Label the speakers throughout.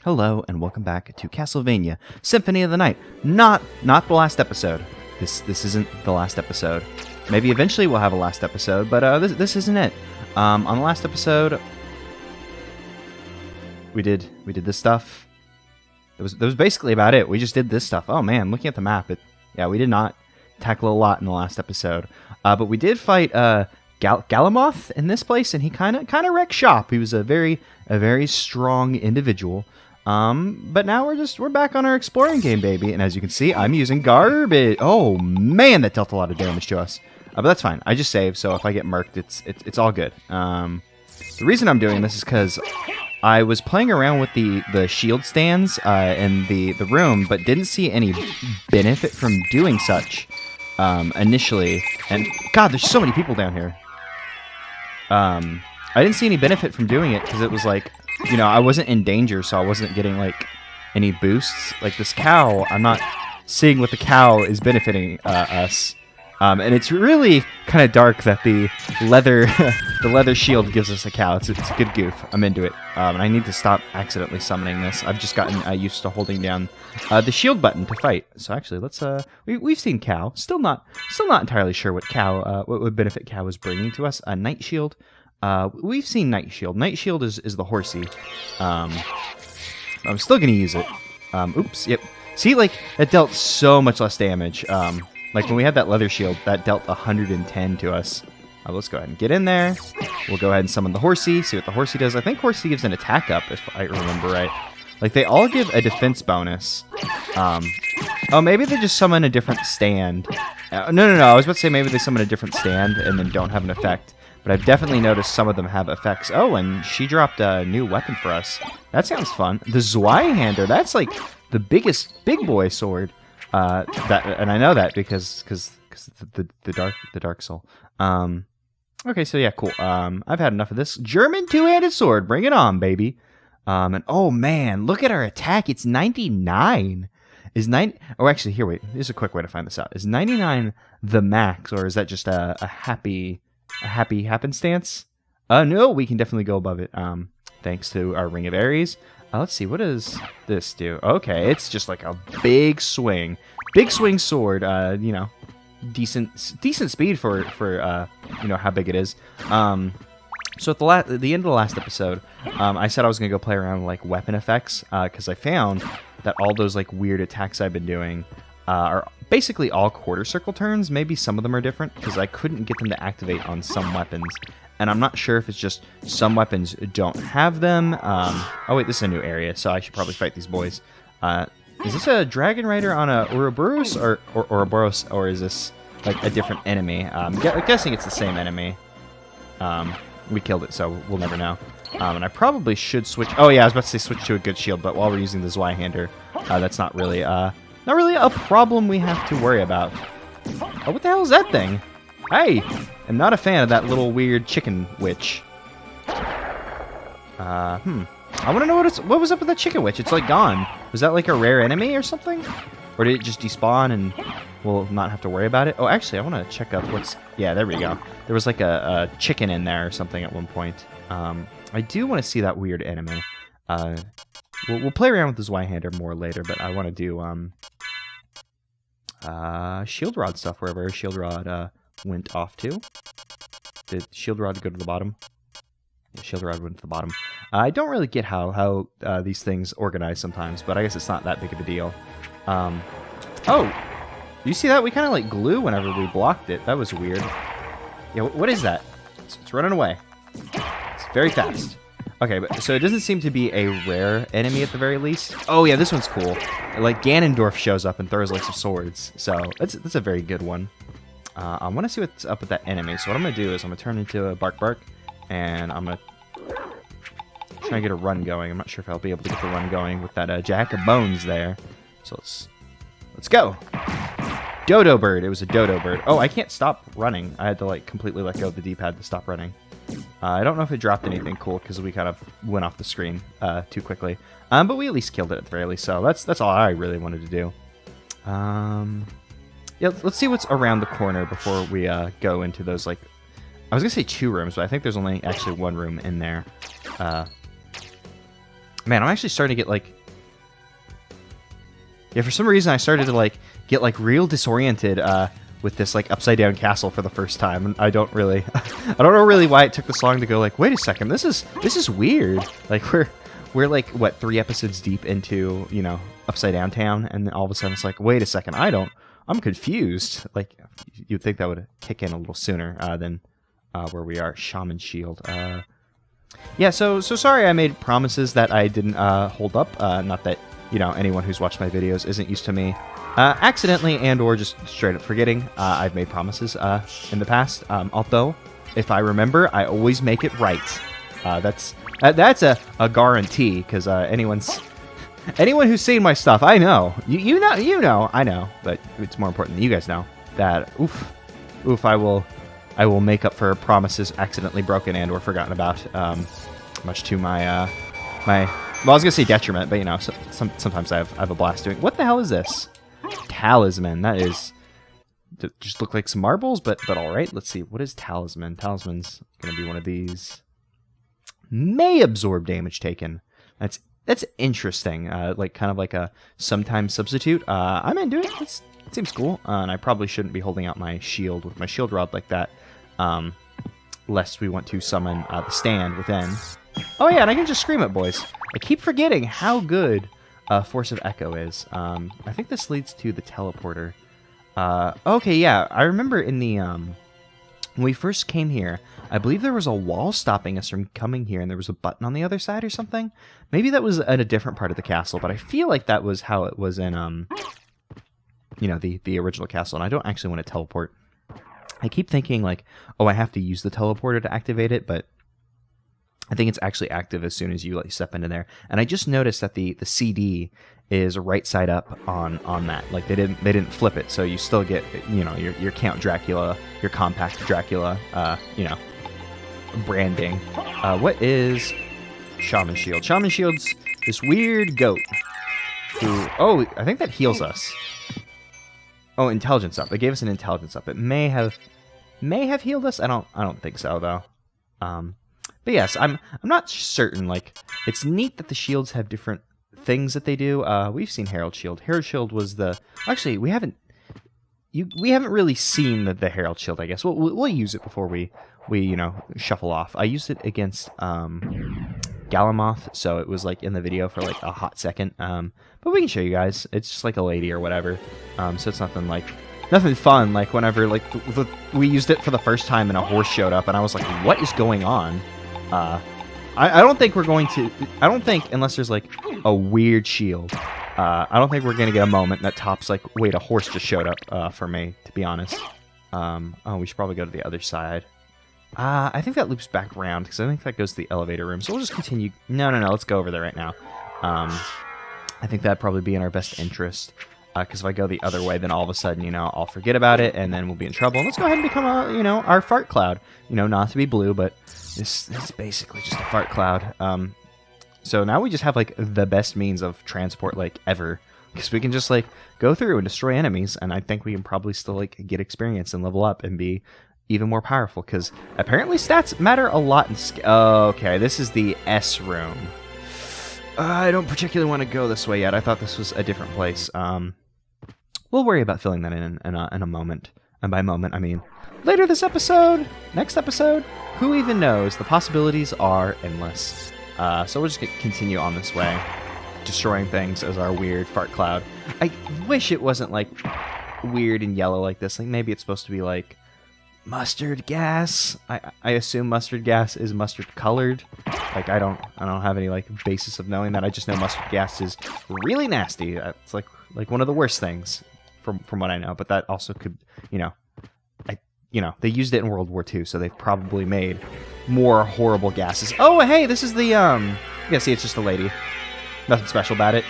Speaker 1: Hello and welcome back to Castlevania Symphony of the Night. Not the last episode. This isn't the last episode. Maybe eventually we'll have a last episode, but this isn't it. On the last episode, we did this stuff. That was basically about it. We just did this stuff. Oh man, looking at the map, we did not tackle a lot in the last episode. But we did fight Galamoth in this place, and he kind of wrecked shop. He was a very strong individual. But now we're back on our exploring game, baby. And as you can see, I'm using garbage. Oh man, that dealt a lot of damage to us. But that's fine. I just saved, so if I get murked, it's all good. The reason I'm doing this is because I was playing around with the shield stands in the room, but didn't see any benefit from doing such initially. And God, there's so many people down here. I didn't see any benefit from doing it because it was like, you know, I wasn't in danger, so I wasn't getting, like, any boosts. Like, this cow, I'm not seeing what the cow is benefiting us. And it's really kind of dark that the leather shield gives us a cow. It's a good goof. I'm into it. And I need to stop accidentally summoning this. I've just gotten used to holding down the shield button to fight. So actually, let's we've seen cow. Still not entirely sure what what benefit cow is bringing to us. A night shield. We've seen Night Shield. Night Shield is the horsey. I'm still gonna use it. Oops, yep. See, like, it dealt so much less damage. Like, when we had that leather shield, that dealt 110 to us. Let's go ahead and get in there. We'll go ahead and summon the horsey, see what the horsey does. I think horsey gives an attack up, if I remember right. Like, they all give a defense bonus. Oh, maybe they just summon a different stand. No, I was about to say maybe they summon a different stand and then don't have an effect. But I've definitely noticed some of them have effects. Oh, and she dropped a new weapon for us. That sounds fun. The Zweihander, that's like the biggest big boy sword. And I know that because the dark soul. Okay, so yeah, cool. I've had enough of this German two-handed sword. Bring it on, baby. And oh man, look at our attack. It's 99. Oh, actually, here, wait. Here's a quick way to find this out. Is 99 the max, or is that just a happy happenstance? No, we can definitely go above it. Thanks to our Ring of Aries. Let's see, what does this do? Okay, it's just like a big swing sword. You know, decent speed for you know how big it is. So at the end of the last episode, I said I was gonna go play around with, like, weapon effects because I found that all those, like, weird attacks I've been doing are basically all quarter circle turns. Maybe some of them are different because I couldn't get them to activate on some weapons. And I'm not sure if it's just some weapons don't have them. Oh wait, this is a new area, so I should probably fight these boys. Is this a Dragon Rider on a Ouroboros or Ouroboros, or is this like a different enemy? I'm guessing it's the same enemy. We killed it, so we'll never know. And I probably should switch. Oh yeah, I was about to say switch to a good shield, but while we're using the Zweihander, that's not really a problem we have to worry about. Oh, what the hell is that thing? Hey, I'm not a fan of that little weird chicken witch. I want to know what was up with that chicken witch. It's like gone. Was that like a rare enemy or something? Or did it just despawn and we'll not have to worry about it? Oh, actually, I want to check up what's... Yeah, there we go. There was like a chicken in there or something at one point. I do want to see that weird enemy. We'll play around with the Zweihander more later, but I want to do Shield Rod stuff wherever Shield Rod went off to. Did Shield Rod go to the bottom? Yeah, Shield Rod went to the bottom. I don't really get how these things organize sometimes, but I guess it's not that big of a deal. Oh! You see that? We kind of like glue whenever we blocked it. That was weird. Yeah, what is that? It's running away. It's very fast. Okay, but so it doesn't seem to be a rare enemy at the very least. Oh yeah, this one's cool. Like Ganondorf shows up and throws like some swords, so that's a very good one. I want to see what's up with that enemy. So what I'm gonna do is I'm gonna turn into a Bark, and I'm gonna try and get a run going. I'm not sure if I'll be able to get the run going with that Jack of Bones there. So let's go. Dodo bird. It was a dodo bird. Oh, I can't stop running. I had to like completely let go of the D-pad to stop running. I don't know if it dropped anything cool because we kind of went off the screen too quickly. But we at least killed it at the very least, so that's all I really wanted to do. Yeah, let's see what's around the corner before we go into those, like... I was going to say 2 rooms, but I think there's only actually 1 room in there. Man, I'm actually starting to get, like... Yeah, for some reason I started to, like, get, like, real disoriented, with this, like, upside-down castle for the first time. And I don't really... I don't know really why it took this long to go, like, wait a second, this is weird. Like, we're like, what, 3 episodes deep into, you know, Upside Down Town, and then all of a sudden it's like, wait a second, I'm confused. Like, you'd think that would kick in a little sooner than where we are. Shaman Shield. Yeah, so sorry I made promises that I didn't hold up. Not that, you know, anyone who's watched my videos isn't used to me accidentally and or just straight up forgetting. I've made promises in the past. Although, if I remember, I always make it right. That's a guarantee, because anyone who's seen my stuff, I know. You know, I know. But it's more important that you guys know that, I will make up for promises accidentally broken and or forgotten about, much to my, well, I was going to say detriment, but, you know, sometimes I have a blast doing... What the hell is this? Talisman. That is... Just look like some marbles, but all right. Let's see. What is Talisman? Talisman's going to be one of these. May absorb damage taken. That's interesting. Like, kind of like a sometimes substitute. I'm into it. It seems cool. And I probably shouldn't be holding out my shield with my shield rod like that. Lest we want to summon the stand within. Oh yeah, and I can just scream at boys. I keep forgetting how good Force of Echo is. I think this leads to the teleporter. Okay, yeah, I remember in the when we first came here, I believe there was a wall stopping us from coming here, and there was a button on the other side or something. Maybe that was at a different part of the castle, but I feel like that was how it was in you know, the original castle. And I don't actually want to teleport. I keep thinking like, oh, I have to use the teleporter to activate it, but I think it's actually active as soon as you like step into there. And I just noticed that the CD is right side up on that. Like they didn't flip it, so you still get, you know, your Count Dracula, your Compact Dracula, you know, branding. What is Shaman Shield? Shaman Shield's this weird goat who, oh, I think that heals us. Oh, intelligence up. It gave us an intelligence up. It may have healed us. I don't think so though. But yes, I'm not certain. Like, it's neat that the shields have different things that they do. We've seen Herald Shield. Herald Shield was the... Actually, we haven't really seen the Herald Shield, I guess. We'll use it before we you know, shuffle off. I used it against Galamoth, so it was like in the video for like a hot second. But we can show you guys. It's just like a lady or whatever. So it's nothing fun. Like whenever like we used it for the first time and a horse showed up, and I was like, what is going on? I don't think we're going to... I don't think, unless there's, like, a weird shield, I don't think we're going to get a moment that tops, like, wait, a horse just showed up, for me, to be honest. Oh, we should probably go to the other side. I think that loops back around, because I think that goes to the elevator room, so we'll just continue... No, let's go over there right now. I think that'd probably be in our best interest, because if I go the other way, then all of a sudden, you know, I'll forget about it, and then we'll be in trouble. And let's go ahead and become, you know, our fart cloud. You know, not to be blue, but... This is basically just a fart cloud. So now we just have, like, the best means of transport, like, ever. Because we can just, like, go through and destroy enemies, and I think we can probably still, like, get experience and level up and be even more powerful. Because apparently stats matter a lot in... Okay, this is the S room. I don't particularly want to go this way yet. I thought this was a different place. We'll worry about filling that in a moment. And by moment, I mean later this episode, next episode. Who even knows? The possibilities are endless. So we'll just continue on this way, destroying things as our weird fart cloud. I wish it wasn't, like, weird and yellow like this. Like, maybe it's supposed to be, like, mustard gas. I assume mustard gas is mustard colored. Like, I don't have any, like, basis of knowing that. I just know mustard gas is really nasty. It's, like one of the worst things from what I know. But that also could, you know... You know, they used it in World War II, so they've probably made more horrible gases. Oh, hey, this is the, yeah, see, it's just a lady. Nothing special about it.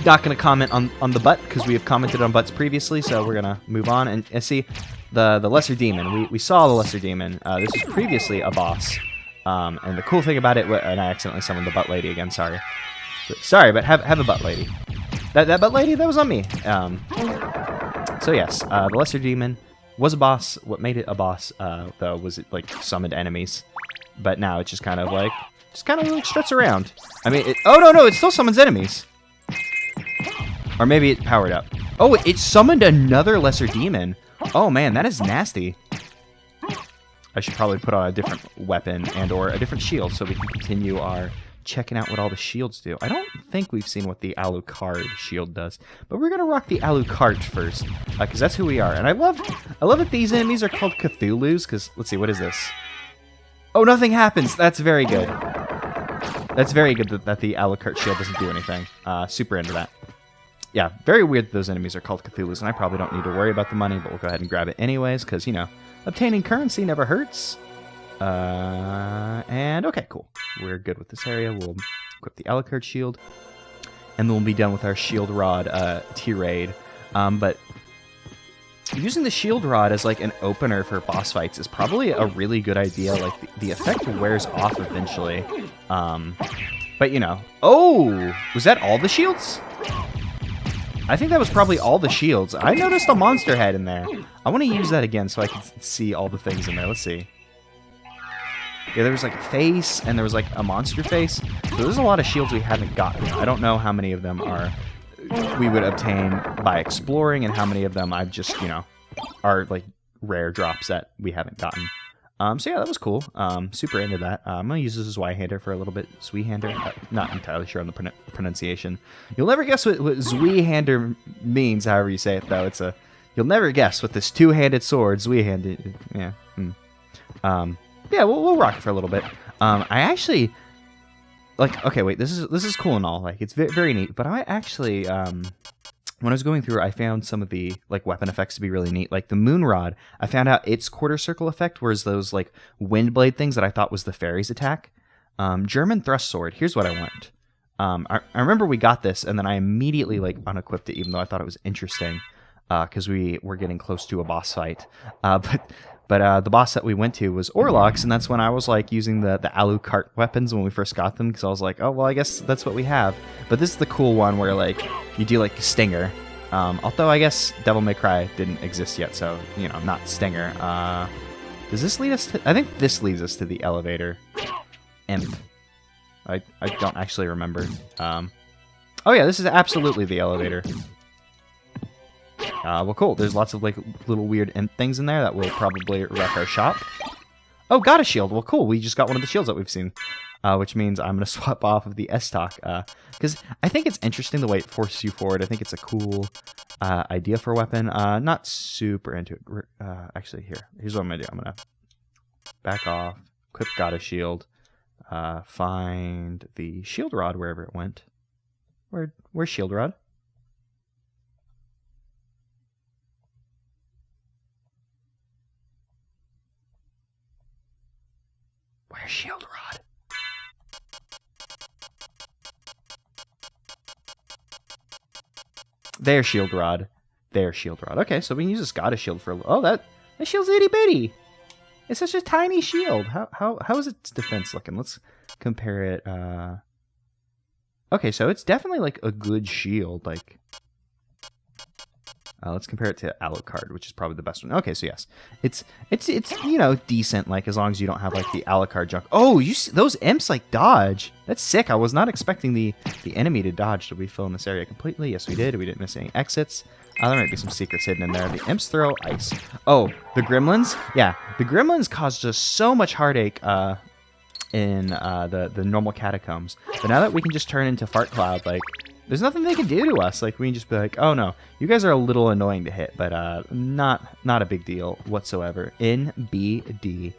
Speaker 1: Not going to comment on the butt, because we have commented on butts previously, so we're going to move on. And see, the Lesser Demon. We saw the Lesser Demon. This was previously a boss. And the cool thing about it, and I accidentally summoned the butt lady again, sorry. But have a butt lady. That butt lady, that was on me. So yes, the Lesser Demon was a boss. What made it a boss, though, was it, like, summoned enemies. But now it's just kind of like, Just kind of like struts around. I mean, oh no, it still summons enemies. Or maybe it powered up. Oh, it summoned another lesser demon. Oh man, that is nasty. I should probably put on a different weapon and or a different shield so we can continue our checking out what all the shields do. I don't think we've seen what the Alucard shield does, but we're gonna rock the Alucard first because that's who we are. And I love that these enemies are called Cthulhu's because let's see, what is this? Oh, nothing happens. That's very good. That's very good that the Alucard shield doesn't do anything. Super into that. Yeah, very weird that those enemies are called Cthulhu's, and I probably don't need to worry about the money, but we'll go ahead and grab it anyways, because, you know, obtaining currency never hurts. And okay, cool. We're good with this area. We'll equip the Alucard shield, and then we'll be done with our shield rod tirade. But using the shield rod as like an opener for boss fights is probably a really good idea. Like the effect wears off eventually. But you know, oh, was that all the shields? I think that was probably all the shields. I noticed a monster head in there. I want to use that again so I can see all the things in there. Let's see. Yeah, there was like a face, and there was like a monster face. So there's a lot of shields we haven't gotten. I don't know how many of them we would obtain by exploring, and how many of them I've just, you know, are like rare drops that we haven't gotten. So yeah, that was cool. Super into that. I'm going to use this as Zweihander for a little bit. Zweihander? Not entirely sure on the pronunciation. You'll never guess what Zweihander means, however you say it, though. You'll never guess with this two-handed sword, Zweihander. Yeah. Yeah, we'll rock it for a little bit. I actually... Like, okay, wait, this is cool and all. Like, it's very neat. But I actually... when I was going through, I found some of the like weapon effects to be really neat. Like the moon rod, I found out its quarter circle effect, whereas those like wind blade things that I thought was the fairy's attack. German thrust sword. Here's what I want. I remember we got this, and then I immediately like unequipped it, even though I thought it was interesting, because we were getting close to a boss fight. But the boss that we went to was Orlox, and that's when I was like using the Alucard weapons when we first got them, because I was like, oh well, I guess that's what we have. But this is the cool one where like you do like Stinger. Although I guess Devil May Cry didn't exist yet, so you know, not Stinger. Does this lead us to? I think this leads us to the elevator. Imp. I don't actually remember. Oh yeah, this is absolutely the elevator. Well, cool. There's lots of like little weird imp things in there that will probably wreck our shop. Oh, got a shield. Well, cool. We just got one of the shields that we've seen, which means I'm going to swap off of the S-Talk, because I think it's interesting the way it forces you forward. I think it's a cool idea for a weapon. Not super into it. Actually, here's what I'm going to do. I'm going to back off, equip got a shield, find the shield rod wherever it went. Where's shield rod? Where's shield rod? There's shield rod. There's shield rod. Okay, so we can use this goddess shield for oh that shield's itty bitty. It's such a tiny shield. How is its defense looking? Let's compare it. Okay, so it's definitely like a good shield. Like let's compare it to Alucard, which is probably the best one. Okay, so yes, it's you know, decent. Like as long as you don't have like the Alucard junk. Oh, you see, those imps like dodge. That's sick. I was not expecting the enemy to dodge. Did we fill in this area completely? Yes, we did. We didn't miss any exits. There might be some secrets hidden in there. The imps throw ice. Oh, the gremlins. Yeah, the gremlins caused us so much heartache in the normal catacombs. But now that we can just turn into fart cloud, like. There's nothing they can do to us. Like we can just be like, oh no, you guys are a little annoying to hit, but not a big deal whatsoever. NBD.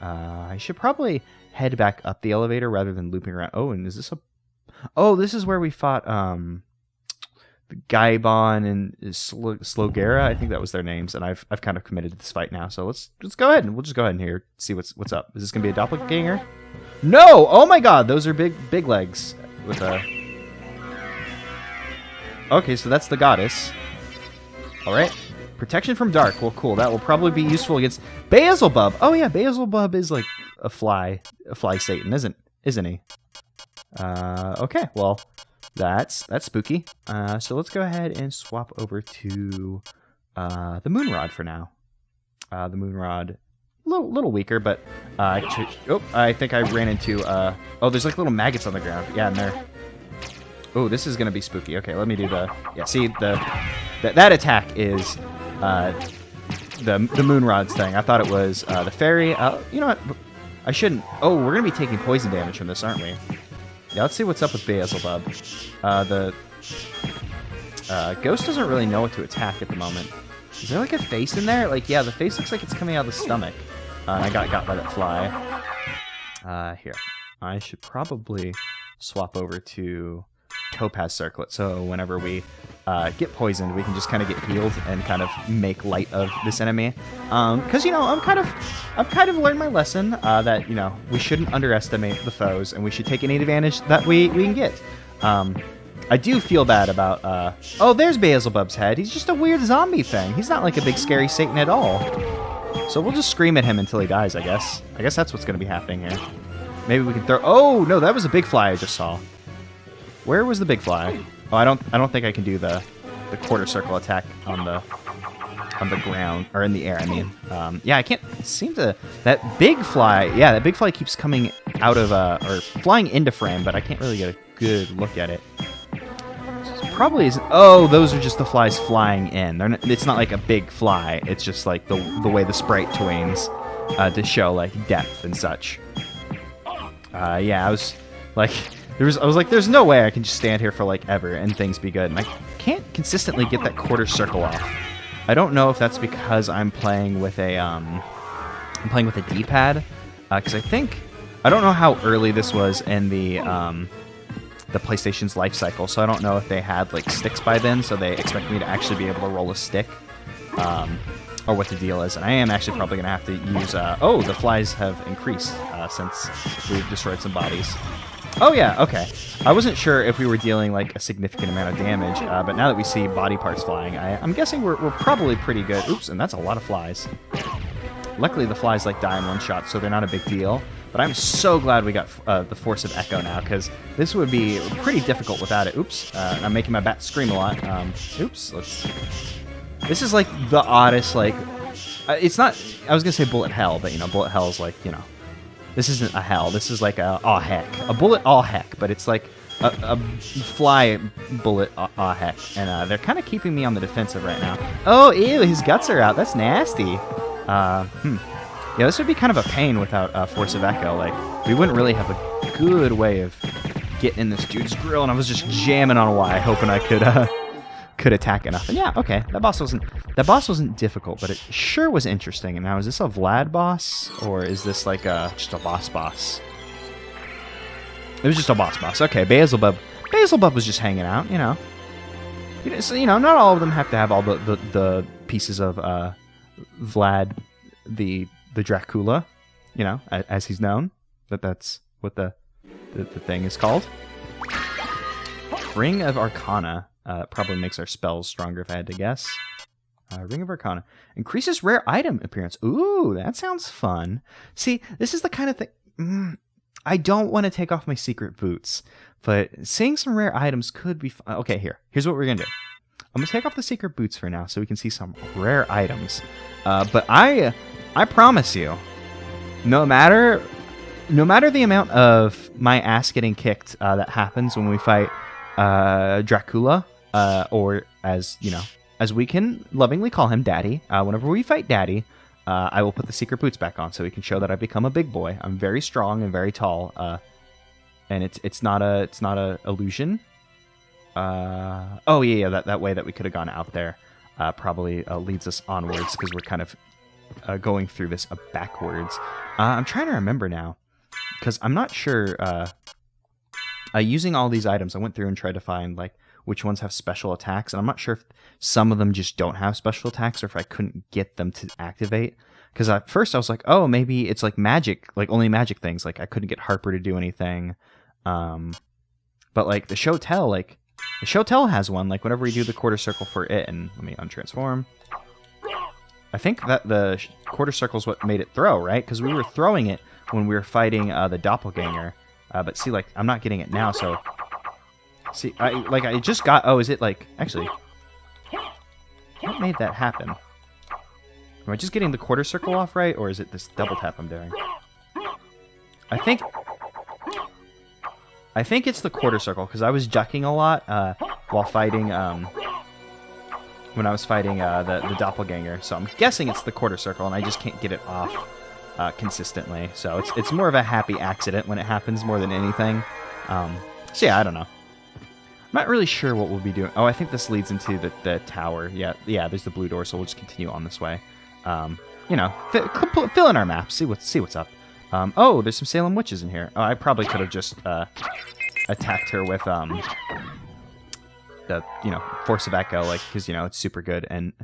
Speaker 1: I should probably head back up the elevator rather than looping around. Oh, and is this a? Oh, this is where we fought the Gaibon and Slogera. I think that was their names, and I've kind of committed to this fight now. So let's go ahead and we'll just go ahead and here see what's up. Is this gonna be a doppelganger? No! Oh my God, those are big legs with a. Okay, so that's the goddess. Alright. Protection from dark. Well, cool. That will probably be useful against Beelzebub. Oh, yeah, Beelzebub is like a fly Satan, isn't he? Okay, well, that's spooky. So let's go ahead and swap over to the Moon Rod for now. The Moon Rod little weaker, but I think I ran into oh, there's like little maggots on the ground. Yeah, and they're oh, this is gonna be spooky. Okay, let me do the see that attack is the moon rods thing. I thought it was the fairy. You know what? I shouldn't. Oh, we're gonna be taking poison damage from this, aren't we? Yeah, let's see what's up with Beelzebub. The ghost doesn't really know what to attack at the moment. Is there like a face in there? Like, yeah, the face looks like it's coming out of the stomach. And I got by that fly. Here. I should probably swap over to Topaz Circlet, so whenever we get poisoned, we can just kind of get healed and kind of make light of this enemy. Because, you know, I've kind of learned my lesson that, you know, we shouldn't underestimate the foes, and we should take any advantage that we can get. I do feel bad about, oh, there's Beelzebub's head. He's just a weird zombie thing. He's not like a big scary Satan at all. So we'll just scream at him until he dies, I guess. I guess that's what's going to be happening here. Maybe we can throw... Oh, no, that was a big fly I just saw. Where was the big fly? Oh, I don't think I can do the quarter circle attack on the ground, or in the air, I mean. Yeah, I can't seem to... That big fly, yeah, that big fly keeps coming out of, or flying into frame, but I can't really get a good look at it. Probably isn't... Oh, those are just the flies flying in. They're not, it's not like a big fly. It's just like the way the sprite twains to show like depth and such. Yeah, I was like, there's no way I can just stand here for like ever and things be good. And I can't consistently get that quarter circle off. I don't know if that's because I'm playing with a D-pad, because I don't know how early this was in the PlayStation's life cycle, so I don't know if they had like sticks by then, so they expect me to actually be able to roll a stick, or what the deal is. And I am actually probably going to have to use... oh, the flies have increased since we've destroyed some bodies. Oh yeah, okay. I wasn't sure if we were dealing like a significant amount of damage, but now that we see body parts flying, I'm guessing we're probably pretty good. Oops, and that's a lot of flies. Luckily the flies like die in one shot, so they're not a big deal. But I'm so glad we got the Force of Echo now, because this would be pretty difficult without it. Oops, I'm making my bat scream a lot. Oops, this is like the oddest, like... it's not... I was going to say bullet hell, but, you know, bullet hell is like, you know... This isn't a hell. This is like a aw heck. A bullet aw heck, but it's like a fly bullet aw heck. And they're kind of keeping me on the defensive right now. Oh, ew, his guts are out. That's nasty. Yeah, this would be kind of a pain without Force of Echo. Like, we wouldn't really have a good way of getting in this dude's grill, and I was just jamming on Y, hoping I could attack enough. And yeah, okay, that boss wasn't difficult, but it sure was interesting. And now, is this a Vlad boss, or is this like just a boss? It was just a boss. Okay, Beelzebub was just hanging out, you know. So, you know, not all of them have to have all the pieces of Vlad the Dracula, you know, as he's known. That's what the thing is called. Ring of Arcana probably makes our spells stronger if I had to guess. Ring of Arcana increases rare item appearance. Ooh, that sounds fun. See, this is the kind of thing. I don't want to take off my secret boots, but seeing some rare items could be fun. Okay, here's what we're gonna do. I'm gonna take off the secret boots for now, so we can see some rare items. But I promise you, no matter the amount of my ass getting kicked that happens when we fight Dracula, or as you know, as we can lovingly call him Daddy, whenever we fight Daddy, I will put the secret boots back on so we can show that I've become a big boy. I'm very strong and very tall, and it's not a illusion. Oh yeah, that way that we could have gone out there probably leads us onwards, because we're kind of going through this backwards. I'm trying to remember now, because I'm not sure. Using all these items, I went through and tried to find like which ones have special attacks, and I'm not sure if some of them just don't have special attacks, or if I couldn't get them to activate. Because at first I was like, oh, maybe it's like magic, like only magic things. Like I couldn't get Harper to do anything. But like the Show Tell has one. Like whenever we do the quarter circle for it, and let me untransform. I think that the quarter circle is what made it throw, right? Because we were throwing it when we were fighting the doppelganger. But see, like I'm not getting it now, so see, I just got. Oh, is it like actually? What made that happen? Am I just getting the quarter circle off right, or is it this double tap I'm doing? I think it's the quarter circle, because I was ducking a lot while fighting, when I was fighting the doppelganger. So I'm guessing it's the quarter circle, and I just can't get it off consistently. So it's more of a happy accident when it happens more than anything. So yeah, I don't know. I'm not really sure what we'll be doing. Oh, I think this leads into the tower. Yeah, there's the blue door, so we'll just continue on this way. You know, fill in our map, see what's up. Oh, there's some Salem witches in here. Oh, I probably could have just attacked her with the Force of Echo, like, because it's super good and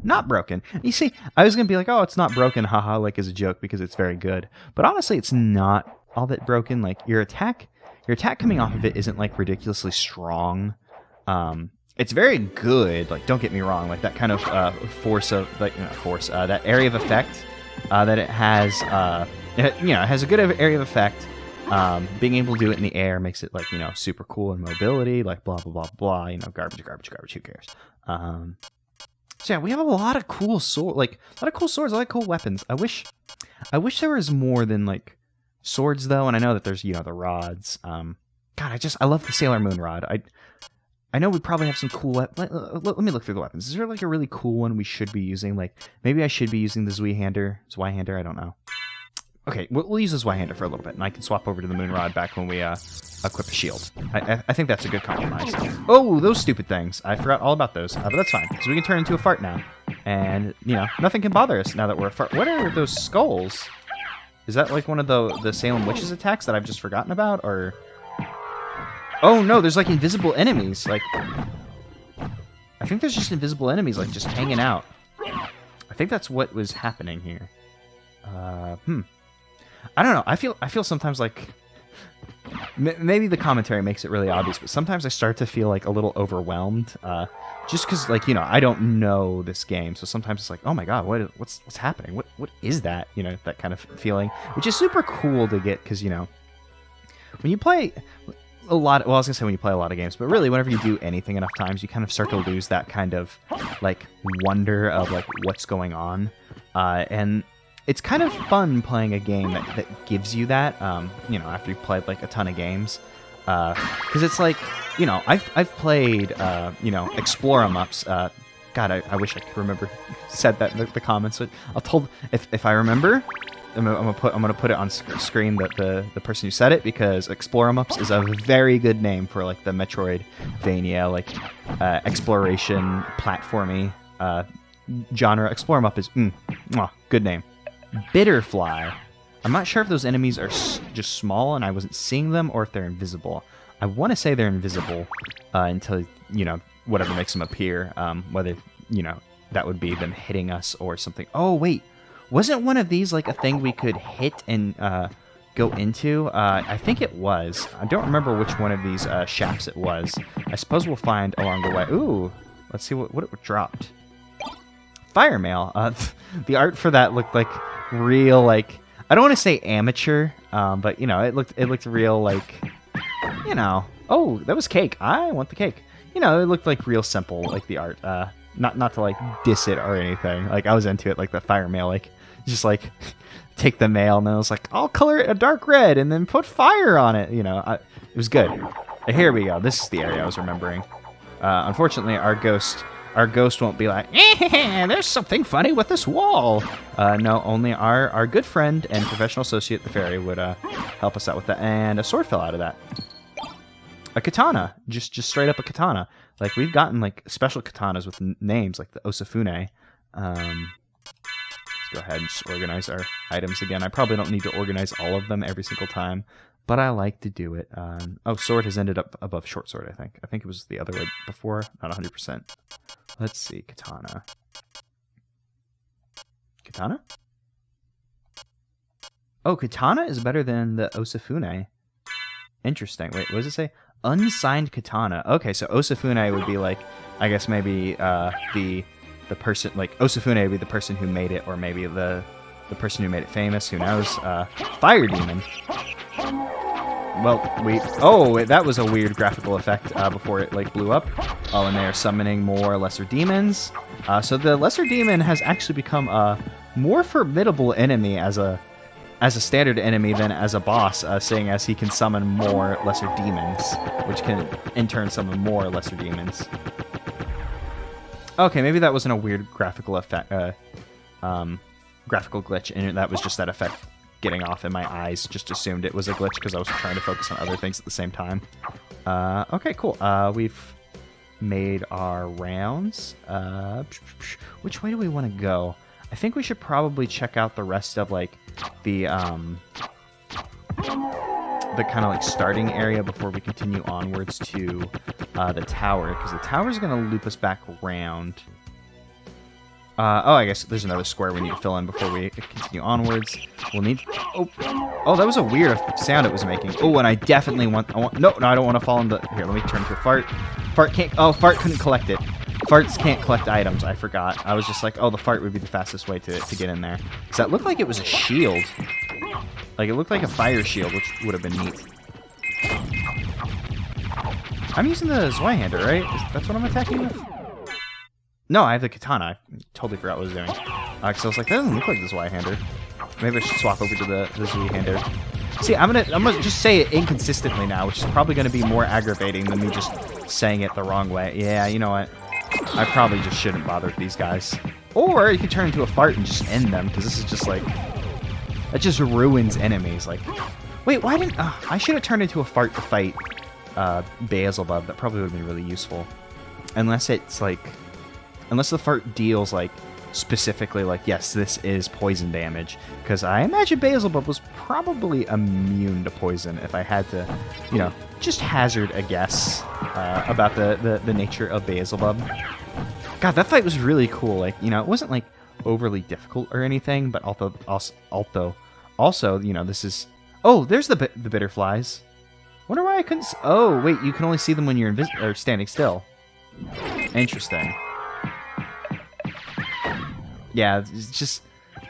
Speaker 1: not broken. You see, I was gonna be like, oh, it's not broken, haha, like as a joke because it's very good. But honestly, it's not all that broken. Like your attack coming off of it isn't like ridiculously strong. It's very good. Like, don't get me wrong. Like that kind of force of that area of effect that it has. It has a good area of effect. Being able to do it in the air makes it like super cool in mobility. Like blah blah blah blah. Garbage. Who cares? So yeah, we have a lot of cool swords. I like cool weapons. I wish there was more than like swords though. And I know that there's the rods. God, I love the Sailor Moon rod. I know we probably have some cool let me look through the weapons. Is there like a really cool one we should be using? Like maybe I should be using the Zweihander. I don't know. Okay, we'll use the Zweihander for a little bit, and I can swap over to the Moon Rod back when we equip a shield. I think that's a good compromise. Oh, those stupid things. I forgot all about those, but that's fine, because we can turn into a fart now. And, nothing can bother us now that we're a fart. What are those skulls? Is that like one of the Salem Witches attacks that I've just forgotten about, or... Oh, no, there's like invisible enemies, like... I think there's just invisible enemies, like, just hanging out. I think that's what was happening here. I don't know. I feel sometimes like maybe the commentary makes it really obvious, but sometimes I start to feel like a little overwhelmed, just because like I don't know this game, so sometimes it's like, oh my god, what's happening? What is that? That kind of feeling, which is super cool to get because when you play a lot. Well, I was gonna say when you play a lot of games, but really whenever you do anything enough times, you kind of start to lose that kind of like wonder of like what's going on, and it's kind of fun playing a game that gives you that, after you've played like a ton of games, because it's like, I've played, Explore 'em Ups. God, I wish I could remember said that in the comments. But if I remember, I'm gonna put it on screen the person who said it, because Explore 'em Ups is a very good name for like the Metroidvania like exploration platformy genre. Explore 'em Up is good name. Bitterfly. I'm not sure if those enemies are just small and I wasn't seeing them, or if they're invisible. I want to say they're invisible until whatever makes them appear. Whether that would be them hitting us or something. Oh wait, wasn't one of these like a thing we could hit and go into? I think it was. I don't remember which one of these shafts it was. I suppose we'll find along the way. Ooh, let's see what it dropped. Fire mail. The art for that looked like real, like, I don't want to say amateur, but it looked real, like, oh, that was cake. I want the cake. It looked like real simple, like the art. Not to like diss it or anything. Like I was into it, like the fire mail, like just like take the mail, and then I was like, I'll color it a dark red and then put fire on it. It was good. Here we go. This is the area I was remembering. Unfortunately, our ghost won't be like, there's something funny with this wall. No, only our good friend and professional associate, the fairy, would help us out with that. And a sword fell out of that. A katana. Just straight up a katana. Like, we've gotten, like, special katanas with names, like the Osafune. Let's go ahead and just organize our items again. I probably don't need to organize all of them every single time, but I like to do it. Oh, sword has ended up above short sword, I think. I think it was the other way before. Not 100%. Let's see. Katana. Katana? Oh, katana is better than the Osafune. Interesting. Wait, what does it say? Unsigned katana. Okay, so Osafune would be like, I guess maybe the person, like Osafune would be the person who made it, or maybe the person who made it famous. Who knows? Fire demon. Well, that was a weird graphical effect before it like blew up. Oh, and they are summoning more lesser demons. So the lesser demon has actually become a more formidable enemy as a standard enemy than as a boss, seeing as he can summon more lesser demons, which can in turn summon more lesser demons. Okay, maybe that wasn't a weird graphical effect, graphical glitch, and that was just that effect getting off in my eyes. Just assumed it was a glitch because I was trying to focus on other things at the same time. Okay, cool. We've made our rounds. Which way do we want to go? I think we should probably check out the rest of like the kind of like starting area before we continue onwards to the tower, because the tower is going to loop us back around. I guess there's another square we need to fill in before we continue onwards. We'll need... Oh, that was a weird sound it was making. Oh, and I definitely want... No, I don't want to fall in the... Here, let me turn to a fart. Fart can't... Oh, fart couldn't collect it. Farts can't collect items, I forgot. I was just like, oh, the fart would be the fastest way to get in there. Because that looked like it was a shield. Like, it looked like a fire shield, which would have been neat. I'm using the Zweihander, right? That's what I'm attacking with? No, I have the katana. I totally forgot what I was doing. Because I was like, that doesn't look like the Zweihander. Maybe I should swap over to the Zweihander. See, I'm gonna just say it inconsistently now, which is probably gonna be more aggravating than me just saying it the wrong way. Yeah, you know what? I probably just shouldn't bother with these guys. Or you could turn into a fart and just end them, because this is just like... That just ruins enemies. Like, wait, why didn't... I should have turned into a fart to fight Beelzebub. That probably would have been really useful. Unless it's like... Unless the fart deals, like, specifically, like, yes, this is poison damage. Because I imagine Beelzebub was probably immune to poison if I had to, you know, just hazard a guess about the nature of Beelzebub. God, that fight was really cool. Like, you know, it wasn't, like, overly difficult or anything, but also, you know, this is... Oh, there's the bitterflies. Wonder why I couldn't... Oh, wait, you can only see them when you're standing still. Interesting. Yeah, it's just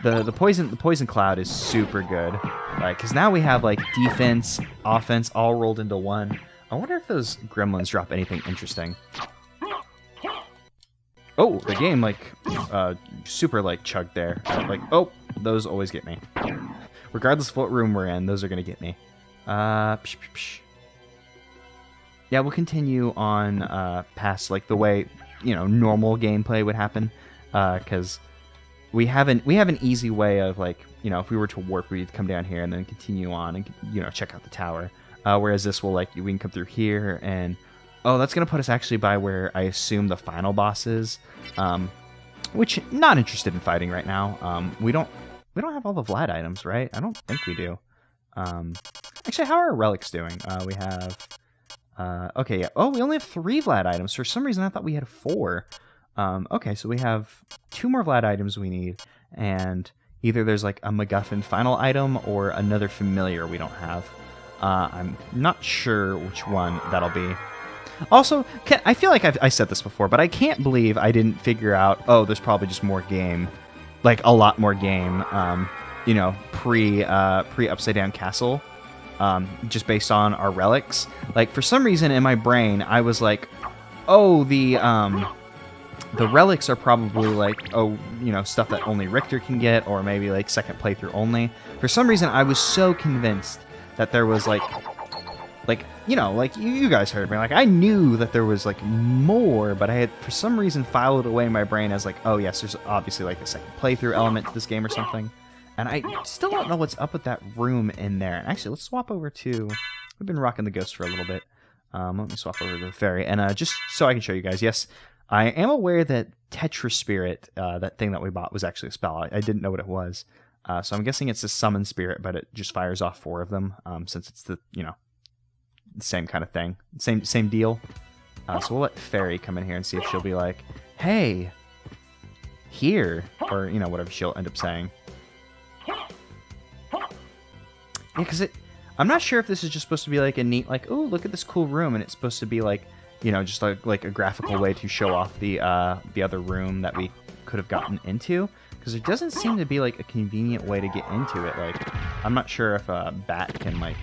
Speaker 1: the poison cloud is super good, like, because now we have like defense, offense all rolled into one. I wonder if those gremlins drop anything interesting. Oh, the game like super like chugged there. Like, oh, those always get me, regardless of what room we're in. Those are gonna get me. Yeah, we'll continue on past like the way, you know, normal gameplay would happen, because we have an easy way of, like, you know, if we were to warp, we'd come down here and then continue on and, you know, check out the tower. Whereas this will, like, we can come through here and... Oh, that's going to put us actually by where I assume the final boss is. Which, not interested in fighting right now. We don't have all the Vlad items, right? I don't think we do. Actually, how are our relics doing? We have... okay, yeah. Oh, we only have 3 Vlad items. For some reason, I thought we had 4. Okay, so we have 2 more Vlad items we need, and either there's like a MacGuffin final item or another familiar we don't have. I'm not sure which one that'll be. Also, I feel like I said this before, but I can't believe I didn't figure out, oh, there's probably just more game, like a lot more game, you know, pre Upside Down Castle, just based on our relics. Like, for some reason in my brain, I was like, oh, the relics are probably like, oh, you know, stuff that only Richter can get, or maybe like second playthrough only. For some reason, I was so convinced that there was like, you know, like you guys heard me. Like, I knew that there was like more, but I had for some reason filed it away in my brain as like, oh yes, there's obviously like a second playthrough element to this game or something. And I still don't know what's up with that room in there. And actually, let's swap over to... We've been rocking the ghost for a little bit. Let me swap over to the fairy. And just so I can show you guys, yes, I am aware that Tetra Spirit, that thing that we bought, was actually a spell. I didn't know what it was. So I'm guessing it's a summon spirit, but it just fires off 4 of them, since it's the, you know, the same kind of thing. Same deal. So we'll let Fairy come in here and see if she'll be like, hey, here, or, you know, whatever she'll end up saying. Yeah, because I'm not sure if this is just supposed to be like a neat, like, oh, look at this cool room, and it's supposed to be like, you know, just like a graphical way to show off the other room that we could have gotten into, because there doesn't seem to be like a convenient way to get into it. Like, I'm not sure if a bat can like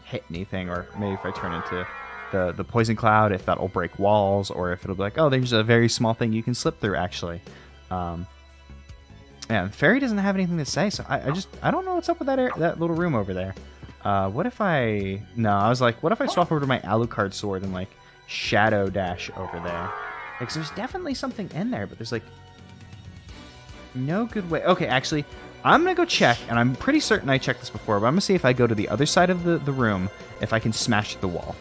Speaker 1: hit anything, or maybe if I turn into the poison cloud, if that'll break walls, or if it'll be like, oh, there's a very small thing you can slip through, actually. Yeah, Fairy doesn't have anything to say, so I don't know what's up with that little room over there. What if I... No, I was like, what if I swap over to my Alucard sword and, like, shadow dash over there? Because there's definitely something in there, but there's, like, no good way... Okay, actually, I'm going to go check, and I'm pretty certain I checked this before, but I'm going to see if I go to the other side of the room, if I can smash the wall.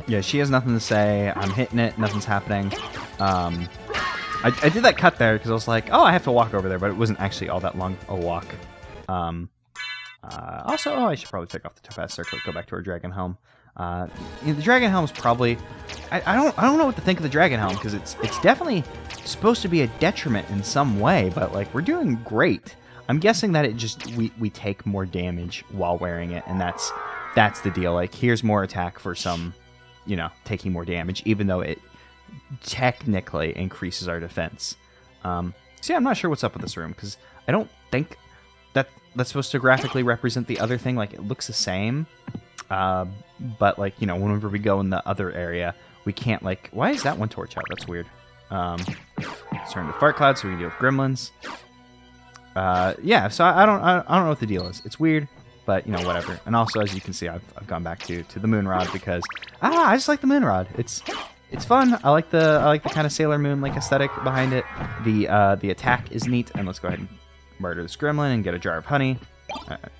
Speaker 1: Yeah, she has nothing to say. I'm hitting it. Nothing's happening. I did that cut there because I was like, oh, I have to walk over there, but it wasn't actually all that long a walk. Also, I should probably take off the Topaz Circlet, go back to our Dragon Helm. The Dragon Helm's probably... I don't know what to think of the Dragon Helm, because it's definitely supposed to be a detriment in some way, but like we're doing great. I'm guessing that it just we take more damage while wearing it, and that's the deal. Like, here's more attack for some, you know, taking more damage, even though it technically increases our defense. So yeah, I'm not sure what's up with this room, because I don't think that's supposed to graphically represent the other thing. Like, it looks the same, but like, you know, whenever we go in the other area, we can't, like, why is that one torch out? That's weird. Let's turn to Fart Cloud so we can deal with gremlins. Yeah, so I don't know what the deal is. It's weird, but you know, whatever. And also, as you can see, I've gone back to the Moonrod because I just like the Moonrod. It's fun. I like the kind of Sailor Moon like aesthetic behind it. The attack is neat, and let's go ahead and murder this gremlin and get a jar of honey.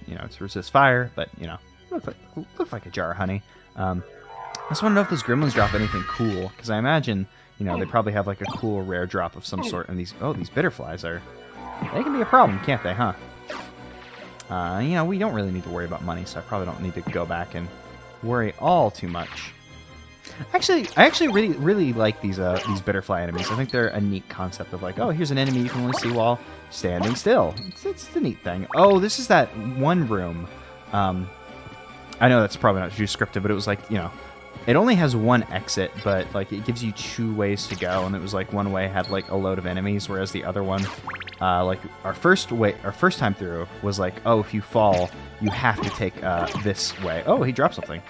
Speaker 1: You know, to resist fire, but you know, look like a jar of honey. I just want to know if those gremlins drop anything cool, because I imagine, you know, they probably have like a cool rare drop of some sort. And these bitterflies they can be a problem, can't they? Huh? You know, we don't really need to worry about money, so I probably don't need to go back and worry all too much. Actually, I actually really like these bitterfly enemies. I think they're a neat concept of like, oh, here's an enemy you can only see while standing still. It's the neat thing. Oh, this is that one room. I know that's probably not too scripted, but it was like, you know, it only has one exit, but like it gives you 2 ways to go, and it was like one way had like a load of enemies, whereas the other one, like our first time through was like, oh, if you fall, you have to take this way. Oh, he dropped something.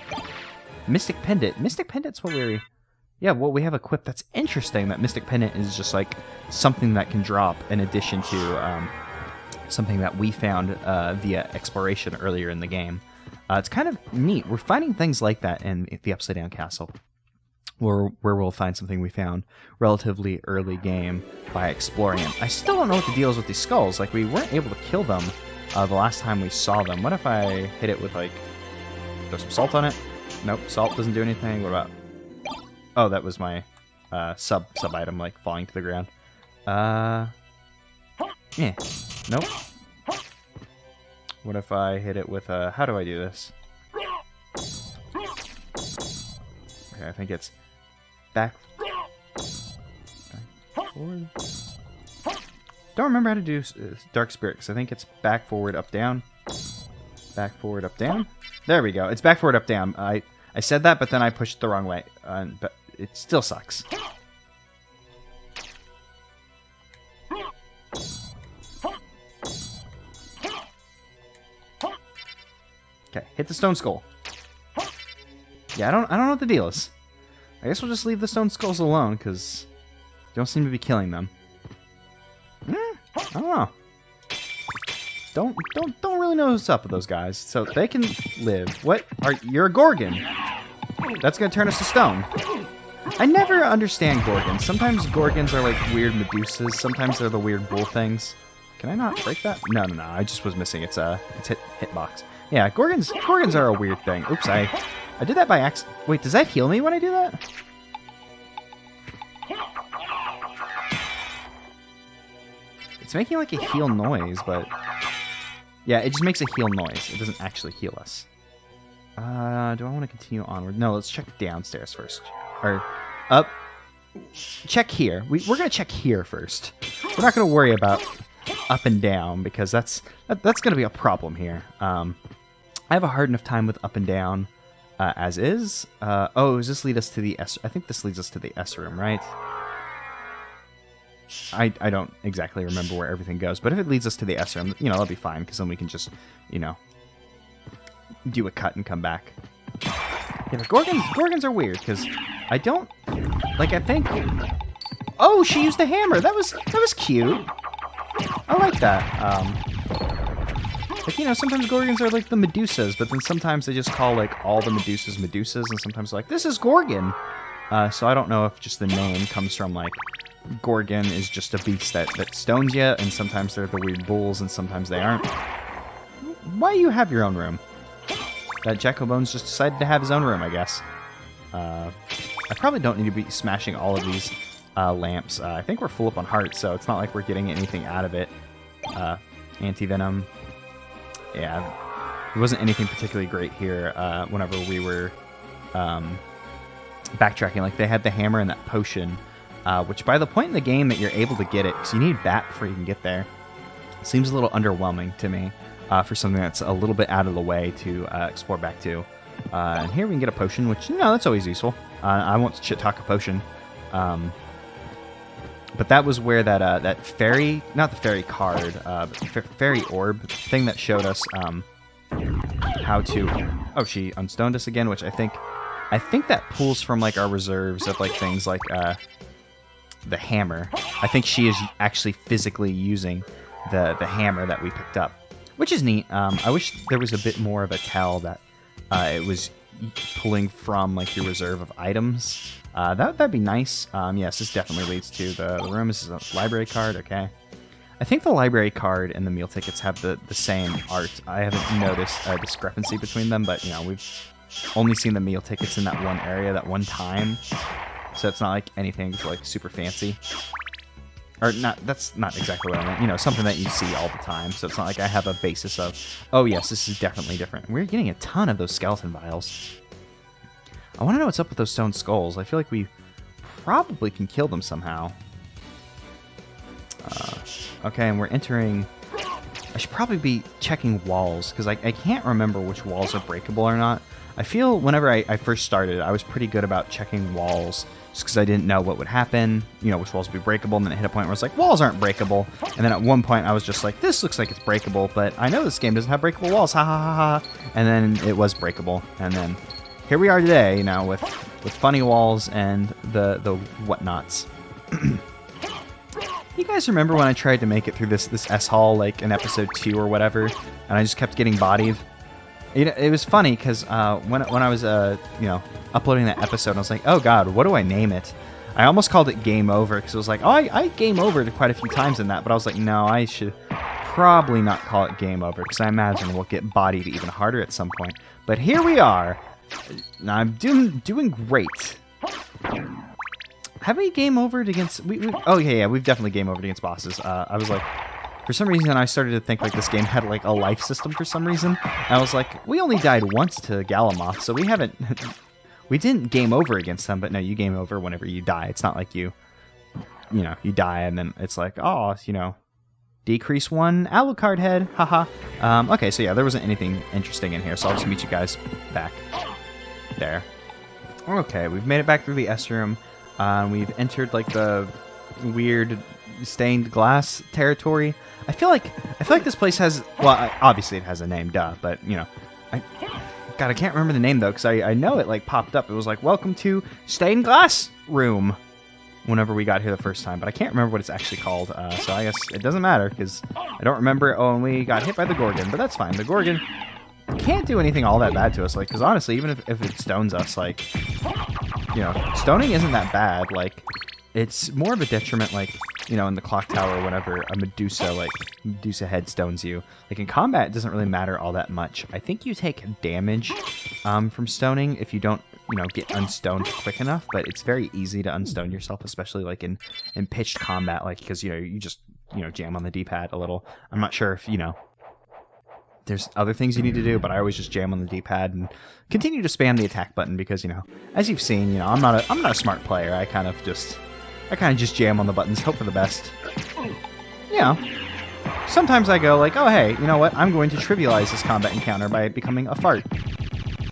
Speaker 1: Mystic Pendant. Mystic Pendant's what we have equipped. That's interesting that Mystic Pendant is just like something that can drop in addition to something that we found via exploration earlier in the game. It's kind of neat. We're finding things like that in the Upside Down Castle, where we'll find something we found relatively early game by exploring it. I still don't know what the deal is with these skulls. Like, we weren't able to kill them the last time we saw them. What if I hit it with, like, throw some salt on it? Nope, salt doesn't do anything. What about... Oh, that was my sub item, like, falling to the ground. Yeah. Nope. What if I hit it with a... How do I do this? Okay, I think it's back forward. Don't remember how to do Dark Spirit, because I think it's back, forward, up, down. Back, forward, up, down. There we go. It's back, forward, up, down. I said that, but then I pushed the wrong way. But it still sucks. Okay, hit the stone skull. Yeah, I don't know what the deal is. I guess we'll just leave the stone skulls alone, because you don't seem to be killing them. I don't know. Don't really know what's up with those guys. So they can live. You're a Gorgon. That's gonna turn us to stone. I never understand Gorgons. Sometimes Gorgons are like weird Medusas. Sometimes they're the weird bull things. Can I not break that? No. I just was missing its hitbox. Yeah, Gorgons are a weird thing. Oops, I did that by accident. Wait, does that heal me when I do that? It's making like a heal noise, but... Yeah, it just makes a heal noise. It doesn't actually heal us. Do I want to continue onward? No, let's check downstairs first. Or up. Check here. We're going to check here first. We're not going to worry about up and down, because that's going to be a problem here. I have a hard enough time with up and down as is. Does this lead us to the S? I think this leads us to the S room, right? I don't exactly remember where everything goes, but if it leads us to the S room, that'll be fine, because then we can just, do a cut and come back. Yeah, but Gorgons are weird, because I don't, I think... Oh, she used a hammer! That was cute! I like that. Sometimes Gorgons are like the Medusas, but then sometimes they just call, all the Medusas, and sometimes this is Gorgon! So I don't know if just the name comes from, Gorgon is just a beast that stones you, and sometimes they're the weird bulls, and sometimes they aren't. Why do you have your own room? That Jackobones just decided to have his own room, I guess. I probably don't need to be smashing all of these lamps. I think we're full up on hearts, so it's not like we're getting anything out of it. Anti-venom. Yeah, it wasn't anything particularly great here whenever we were backtracking. They had the hammer and that potion, which by the point in the game that you're able to get it, because you need bat before you can get there, seems a little underwhelming to me for something that's a little bit out of the way to explore back to. And here we can get a potion, which, that's always useful. I won't shit-talk a potion. But that was where that fairy, not the fairy card, but the fairy orb thing that showed us how to... Oh, she unstoned us again, which I think that pulls from, our reserves of, things like the hammer. I think she is actually physically using the hammer that we picked up, which is neat. I wish there was a bit more of a tell that it was pulling from, your reserve of items. That'd be nice. Yes, this definitely leads to the room. This is a library card, okay. I think the library card and the meal tickets have the same art. I haven't noticed a discrepancy between them, but, we've only seen the meal tickets in that one area, that one time. So it's not anything super fancy. Or not, that's not exactly what I meant. Something that you see all the time. So it's not like I have a basis of, oh yes, this is definitely different. We're getting a ton of those skeleton vials. I want to know what's up with those stone skulls. I feel like we probably can kill them somehow. Okay, and we're entering... I should probably be checking walls, because I can't remember which walls are breakable or not. I feel whenever I first started, I was pretty good about checking walls, just because I didn't know what would happen, which walls would be breakable, and then it hit a point where it's walls aren't breakable. And then at one point I was just this looks like it's breakable, but I know this game doesn't have breakable walls, ha ha ha ha. And then it was breakable, and then here we are today, with funny walls and the whatnots. You guys remember when I tried to make it through this S-Hall, in episode 2 or whatever, and I just kept getting bodied? It was funny, because when I was, uploading that episode, I was like, oh god, what do I name it? I almost called it Game Over, because it was like, oh, I game overed quite a few times in that, but I was like, no, I should probably not call it Game Over, because I imagine we'll get bodied even harder at some point. But here we are. I'm doing great. Have we game overed against... Oh, yeah, we've definitely game overed against bosses. I was like... For some reason, I started to think this game had a life system for some reason. And I was like, we only died once to Galamoth, so we haven't... we didn't game over against them, but no, you game over whenever you die. It's not like you die and then it's decrease 1 Alucard head, haha. Okay, so yeah, there wasn't anything interesting in here, so I'll just meet you guys back there. Okay, we've made it back through the S room. We've entered the weird stained glass territory. I feel like this place has, well, obviously it has a name, duh, but I can't remember the name though, because I know it popped up. It was welcome to stained glass room whenever we got here the first time, but I can't remember what it's actually called, so I guess it doesn't matter, because I don't remember when we got hit by the Gorgon, but that's fine. The Gorgon can't do anything all that bad to us, because honestly, even if it stones us, stoning isn't that bad. It's more of a detriment, in the clock tower whenever a Medusa head stones you. In combat, it doesn't really matter all that much. I think you take damage from stoning if you don't, get unstoned quick enough, but it's very easy to unstone yourself, especially, in pitched combat, because, you just, jam on the D-pad a little. I'm not sure if, there's other things you need to do, but I always just jam on the D-pad and continue to spam the attack button because, as you've seen, I'm not a smart player. I kind of just jam on the buttons, hope for the best. Sometimes I go oh hey, you know what? I'm going to trivialize this combat encounter by becoming a fart.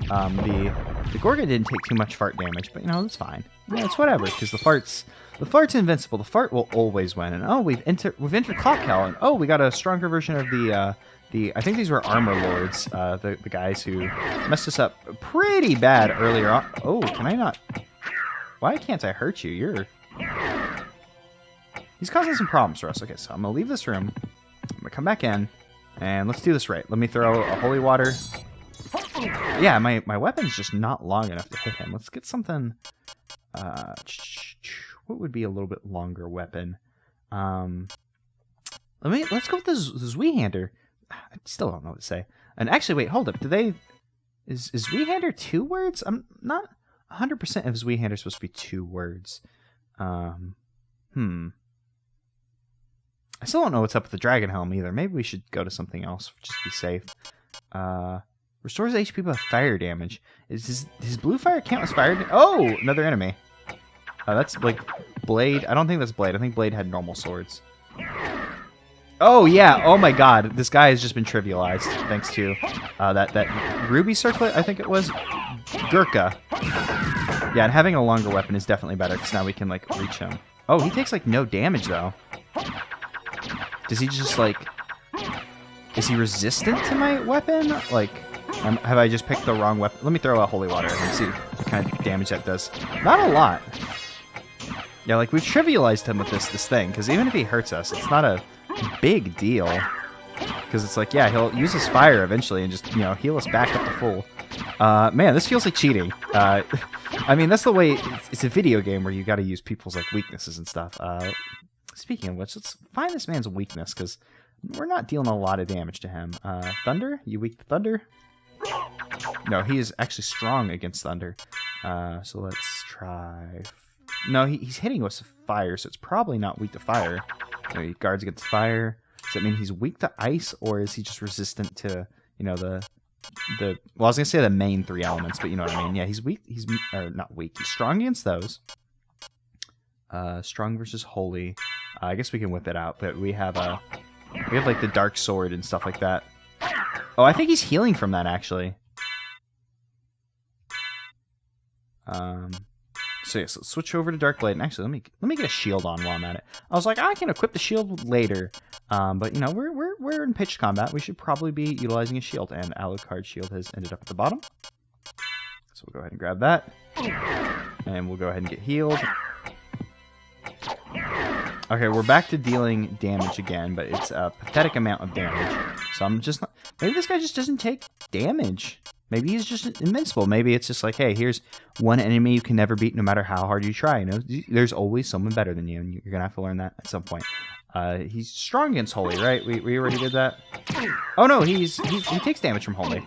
Speaker 1: The Gorgon didn't take too much fart damage, but that's fine. It's whatever, because the farts The fart's invincible. The fart will always win. And oh, we've entered Clock Hell. And oh, we got a stronger version of the I think these were Armor Lords, the guys who messed us up pretty bad earlier on. Oh, can I not? Why can't I hurt you? He's causing some problems for us. Okay, so I'm gonna leave this room. I'm gonna come back in, and let's do this right. Let me throw a holy water. Yeah, my weapon's just not long enough to hit him. Let's get something. What would be a little bit longer weapon? Let's go with the Zweihander. I still don't know what to say. And actually, wait, hold up. Is Zweihander 2 words? I'm not 100% if Zweihander is supposed to be 2 words. I still don't know what's up with the Dragon Helm either. Maybe we should go to something else just to be safe. Restores HP by fire damage. Is his blue fire count as fire? Oh, another enemy. That's like Blade. I don't think that's Blade. I think Blade had normal swords. Oh yeah. Oh my God. This guy has just been trivialized thanks to that ruby circlet. I think it was Gurkha. Yeah, and having a longer weapon is definitely better because now we can like reach him. Oh, he takes like no damage though. Does he just like? Is he resistant to my weapon? Like, have I just picked the wrong weapon? Let me throw a holy water and see what kind of damage that does. Not a lot. Yeah, like we've trivialized him with this thing because even if he hurts us, it's not a big deal. Because it's like, yeah, he'll use his fire eventually and just heal us back up to full. Man, this feels like cheating. I mean, that's the way. It's a video game where you got to use people's like weaknesses and stuff. Speaking of which, let's find this man's weakness because we're not dealing a lot of damage to him. Thunder? You weak to thunder? No, he is actually strong against thunder. So let's try. No, he's hitting us with fire, so it's probably not weak to fire. He guards against fire. Does that mean he's weak to ice, or is he just resistant to the? Well, I was gonna say the main 3 elements, but you know what I mean. Yeah, he's weak. Or not weak. He's strong against those. Strong versus holy. I guess we can whip it out, but we have like the dark sword and stuff like that. Oh, I think he's healing from that actually. So yes, let's switch over to Dark Blade. And actually, let me get a shield on while I'm at it. I was like, I can equip the shield later, but we're in pitched combat. We should probably be utilizing a shield, and Alucard's shield has ended up at the bottom. So we'll go ahead and grab that, and we'll go ahead and get healed. Okay, we're back to dealing damage again, but it's a pathetic amount of damage. So I'm just not... Maybe this guy just doesn't take damage. Maybe he's just invincible. Maybe it's just like, hey, here's one enemy you can never beat no matter how hard you try. There's always someone better than you, and you're going to have to learn that at some point. He's strong against Holy, right? We already did that? Oh, no, he takes damage from Holy.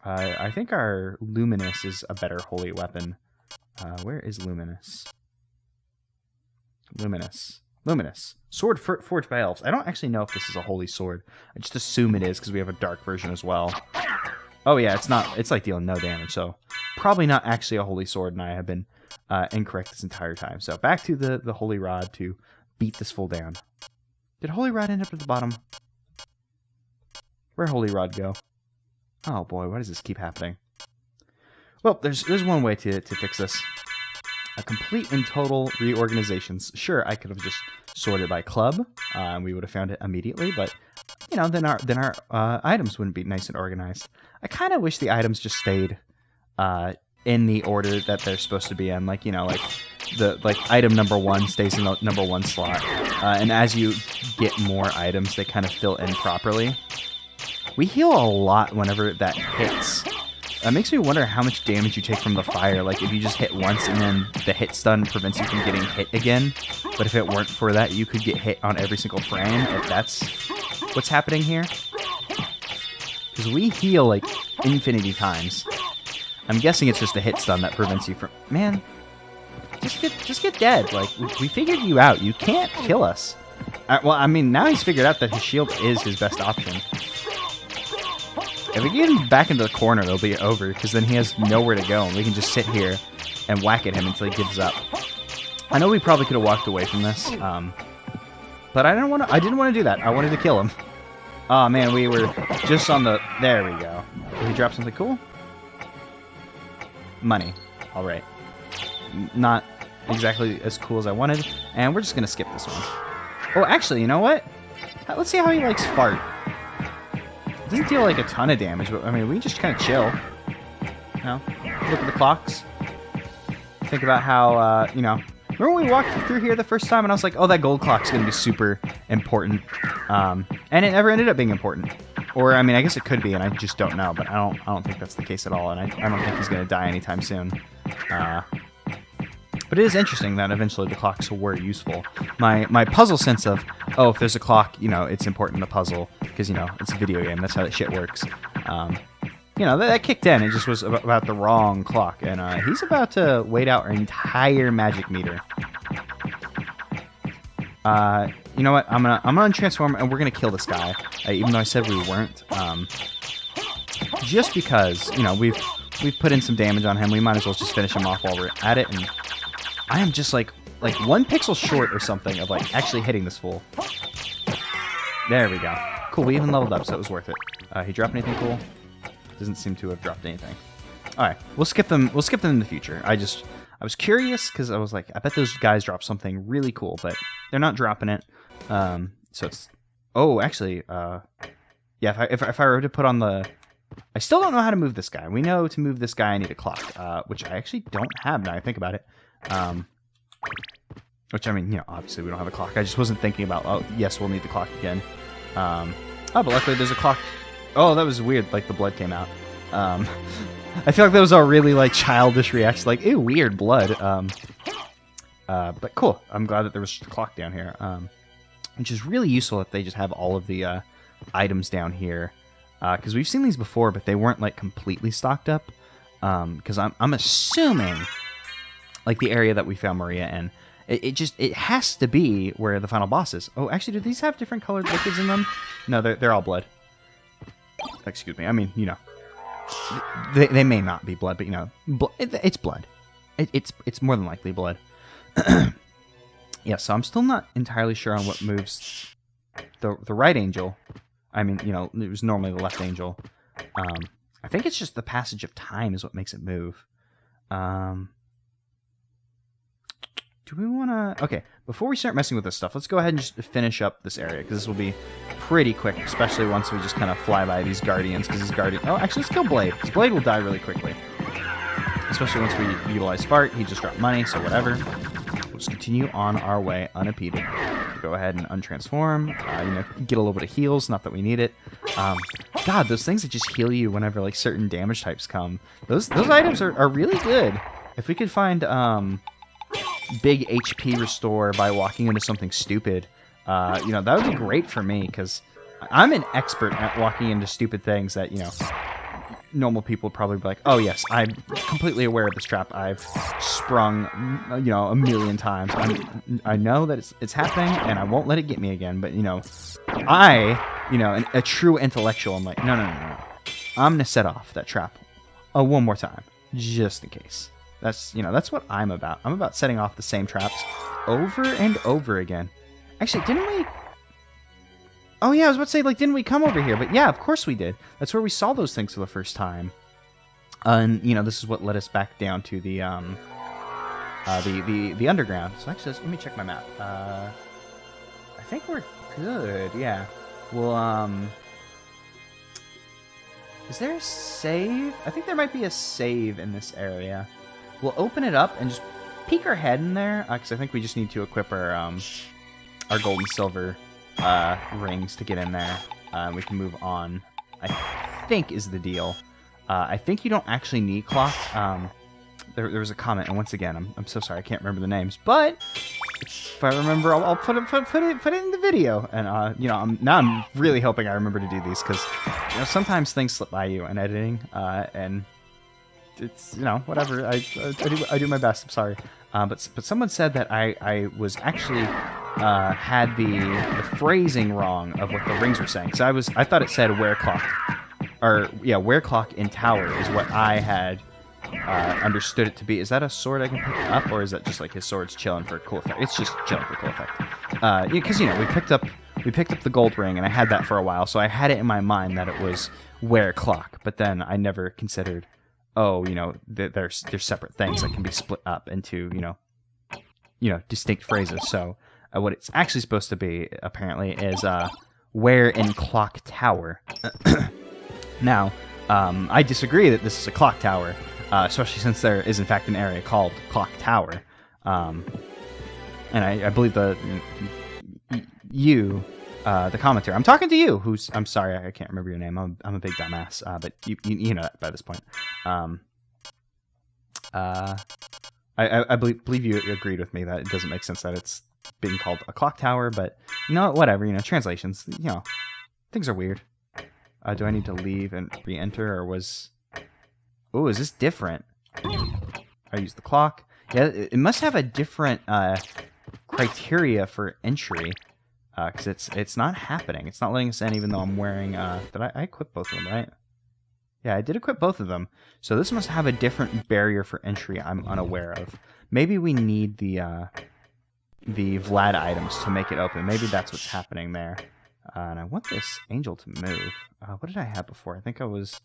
Speaker 1: I think our Luminous is a better Holy weapon. Where is Luminous? Luminous. Sword forged by elves. I don't actually know if this is a holy sword. I just assume it is because we have a dark version as well. Oh yeah, it's not. It's like dealing no damage, so probably not actually a holy sword, and I have been incorrect this entire time. So back to the holy rod to beat this fool down. Did holy rod end up at the bottom? Where'd holy rod go? Oh boy, why does this keep happening? Well, there's one way to fix this. A complete and total reorganizations. Sure, I could have just sorted by club, and we would have found it immediately, but then our items wouldn't be nice and organized. I kind of wish the items just stayed in the order that they're supposed to be in. Like item number 1 stays in the number 1 slot, and as you get more items, they kind of fill in properly. We heal a lot whenever that hits. It makes me wonder how much damage you take from the fire. Like, if you just hit once and then the hit stun prevents you from getting hit again. But if it weren't for that, you could get hit on every single frame, if that's what's happening here. Because we heal, like, infinity times. I'm guessing it's just a hit stun that prevents you from... Man, just get dead. Like, we figured you out. You can't kill us. Well, I mean, now he's figured out that his shield is his best option. If we get him back into the corner, it'll be over, because then he has nowhere to go, and we can just sit here and whack at him until he gives up. I know we probably could have walked away from this, but I didn't want to do that. I wanted to kill him. Oh man, we were just on the... There we go. Did he drop something cool? Money. All right. Not exactly as cool as I wanted, and we're just gonna skip this one. Oh, actually, you know what? Let's see how he likes fart. It doesn't deal like a ton of damage, but I mean, we can just kind of chill. You know, look at the clocks. Think about how, you know, remember when we walked through here the first time and I was like, oh, that gold clock's going to be super important. And it never ended up being important. Or, I mean, I guess it could be, and I just don't know, but I don't think that's the case at all, and I don't think he's going to die anytime soon. But it is interesting that eventually the clocks were useful. My puzzle sense of, oh, if there's a clock, you know, it's important to puzzle, because, you know, it's a video game, that's how that shit works. You know, that kicked in. It just was about the wrong clock. And he's about to wait out our entire magic meter. You know what? I'm gonna transform, and we're gonna kill this guy. Even though I said we weren't. Just because, you know, we've put in some damage on him. We might as well just finish him off while we're at it. And I am just like 1 pixel short or something of like actually hitting this fool. There we go. Cool. We even leveled up, so it was worth it. He dropped anything cool? Doesn't seem to have dropped anything. All right, we'll skip them. We'll skip them in the future. I was curious because I was like, I bet those guys drop something really cool, but they're not dropping it. So it's. Oh, actually, yeah. If I were to put on the, I still don't know how to move this guy. We know to move this guy, I need a clock, which I actually don't have now. I think about it. Which I mean, you know, obviously we don't have a clock. I just wasn't thinking about. Oh, yes, we'll need the clock again. Oh, but luckily there's a clock. Oh, that was weird. Like, the blood came out. I feel like that was a really, like, childish reaction. Like, ew, weird blood. But cool. I'm glad that there was a clock down here. Which is really useful that they just have all of the items down here. Because we've seen these before, but they weren't, like, completely stocked up. Because I'm assuming, like, the area that we found Maria in, it has to be where the final boss is. Oh, actually, do these have different colored liquids in them? No, they're all blood. Excuse me. I mean, you know, they may not be blood, but you know, it's blood. It's more than likely blood. Yeah. So I'm still not entirely sure on what moves the right angel. I mean, you know, it was normally the left angel. I think it's just the passage of time is what makes it move. Do we want to... Okay, before we start messing with this stuff, let's go ahead and just finish up this area, because this will be pretty quick, especially once we just kind of fly by these guardians, because these guardians... Oh, actually, let's kill Blade, because Blade will die really quickly. Especially once we utilize Fart. He just dropped money, so whatever. We'll just continue on our way unimpeded. Go ahead and untransform, you know, get a little bit of heals, not that we need it. God, those things that just heal you whenever, like, certain damage types come. Those items are really good. If we could find, big HP restore by walking into something stupid, you know, that would be great for me, because I'm an expert at walking into stupid things that, you know, normal people would probably be like, oh yes, I'm completely aware of this trap. I've sprung, you know, a million times. I know that it's happening, and I won't let it get me again, but, you know, you know, a true intellectual, I'm like, no. I'm going to set off that trap one more time, just in case. That's, you know, that's what I'm about. I'm about setting off the same traps over and over again. Actually, didn't we... Oh, yeah, I was about to say, like, didn't we come over here? But yeah, of course we did. That's where we saw those things for the first time. And, you know, this is what led us back down to the underground. So actually, let me check my map. I think we're good, yeah. Well, is there a save? I think there might be a save in this area. We'll open it up and just peek our head in there, because I think we just need to equip our gold and silver rings to get in there. We can move on, I think, is the deal. I think you don't actually need clock. There was a comment, and once again, I'm so sorry, I can't remember the names, but if I remember, I'll put it in the video. And you know, I'm really hoping I remember to do these, because, you know, sometimes things slip by you in editing, and it's, you know, whatever. I do my best. I'm sorry, but someone said that I was actually had the phrasing wrong of what the rings were saying. So I thought it said wear clock, or yeah, wear clock in tower is what I had understood it to be. Is that a sword I can pick up, or is that just like his sword's chilling for a cool effect? It's just chilling for a cool effect. Because, you know, we picked up the gold ring, and I had that for a while, so I had it in my mind that it was wear clock. But then I never considered, oh, you know, there's separate things that can be split up into, you know, distinct phrases. So what it's actually supposed to be, apparently, is where in Clock Tower. Now, I disagree that this is a clock tower, especially since there is, in fact, an area called Clock Tower. And I believe the commentator. I'm talking to you, I'm sorry, I can't remember your name. I'm a big dumbass, but you know that by this point. I believe you agreed with me that it doesn't make sense that it's being called a clock tower, but whatever, translations, things are weird. Do I need to leave and re-enter, or was... Oh, is this different? I use the clock. Yeah, it must have a different criteria for entry, because it's not happening. It's not letting us in, even though I'm wearing... Did I equip both of them, right? Yeah, I did equip both of them. So this must have a different barrier for entry I'm unaware of. Maybe we need the Vlad items to make it open. Maybe that's what's happening there. And I want this angel to move. What did I have before? I think I was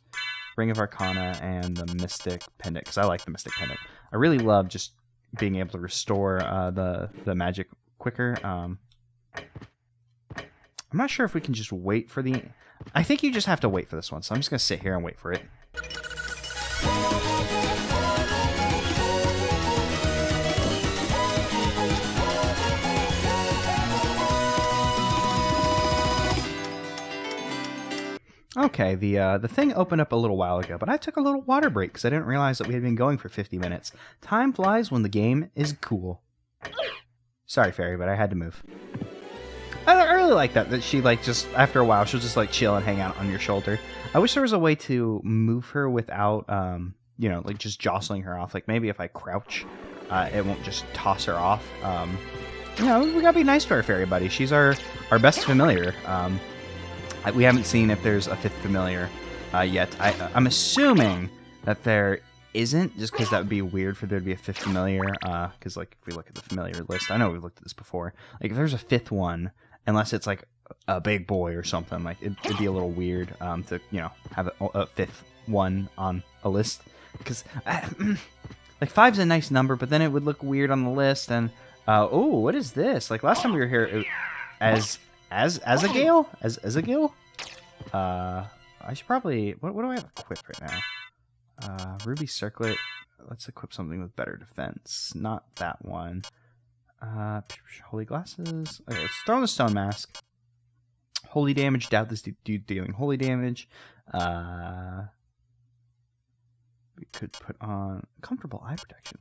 Speaker 1: Ring of Arcana and the Mystic Pendant, because I like the Mystic Pendant. I really love just being able to restore the magic quicker. I'm not sure if we can just wait for the... I think you just have to wait for this one, so I'm just going to sit here and wait for it. Okay, the thing opened up a little while ago, but I took a little water break because I didn't realize that we had been going for 50 minutes. Time flies when the game is cool. Sorry, Fairy, but I had to move. I really like that she, just, after a while, she'll just, chill and hang out on your shoulder. I wish there was a way to move her without, just jostling her off. Maybe if I crouch, it won't just toss her off. We gotta be nice to our fairy buddy. She's our best familiar. We haven't seen if there's a fifth familiar yet. I'm assuming that there isn't, just because that would be weird for there to be a fifth familiar. Because, if we look at the familiar list, I know we've looked at this before. If there's a fifth one, unless it's, a big boy or something, it'd be a little weird to, have a fifth one on a list. Because, 5's a nice number, but then it would look weird on the list. And, what is this? Last time we were here, as a Gale? As a Gale? I should probably... What do I have equipped right now? Ruby Circlet. Let's equip something with better defense. Not that one. Holy Glasses. Okay, let's throw in the Stone Mask. Holy damage. Doubt this dude dealing holy damage. We could put on Comfortable Eye Protection.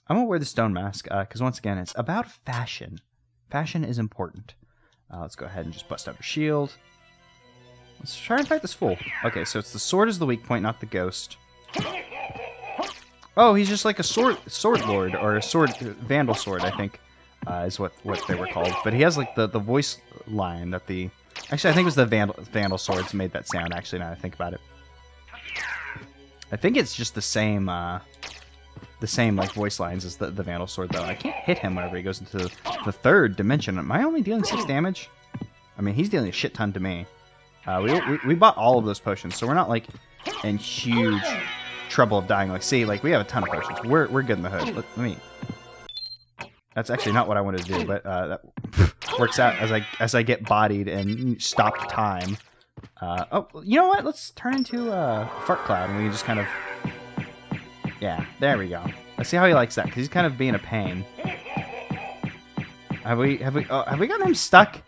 Speaker 1: I'm gonna wear the Stone Mask, because once again, it's about fashion. Fashion is important. Let's go ahead and just bust out her shield. Let's try and fight this fool. Okay, so it's the sword is the weak point, not the ghost. Oh, he's just a sword lord, or a vandal sword, I think, is what they were called. But he has the voice line that the... Actually, I think it was the vandal swords made that sound, actually, now that I think about it. I think it's just the same voice lines as the vandal sword, though. I can't hit him whenever he goes into the third dimension. Am I only dealing 6 damage? I mean, he's dealing a shit ton to me. We bought all of those potions, so we're not in huge trouble of dying. See, we have a ton of potions. We're good in the hood. Let me... That's actually not what I wanted to do, but that works out as I get bodied and stop time. Oh, you know what? Let's turn into a fart cloud, and we can just kind of... Yeah, there we go. Let's see how he likes that, because he's kind of being a pain. Have we gotten him stuck?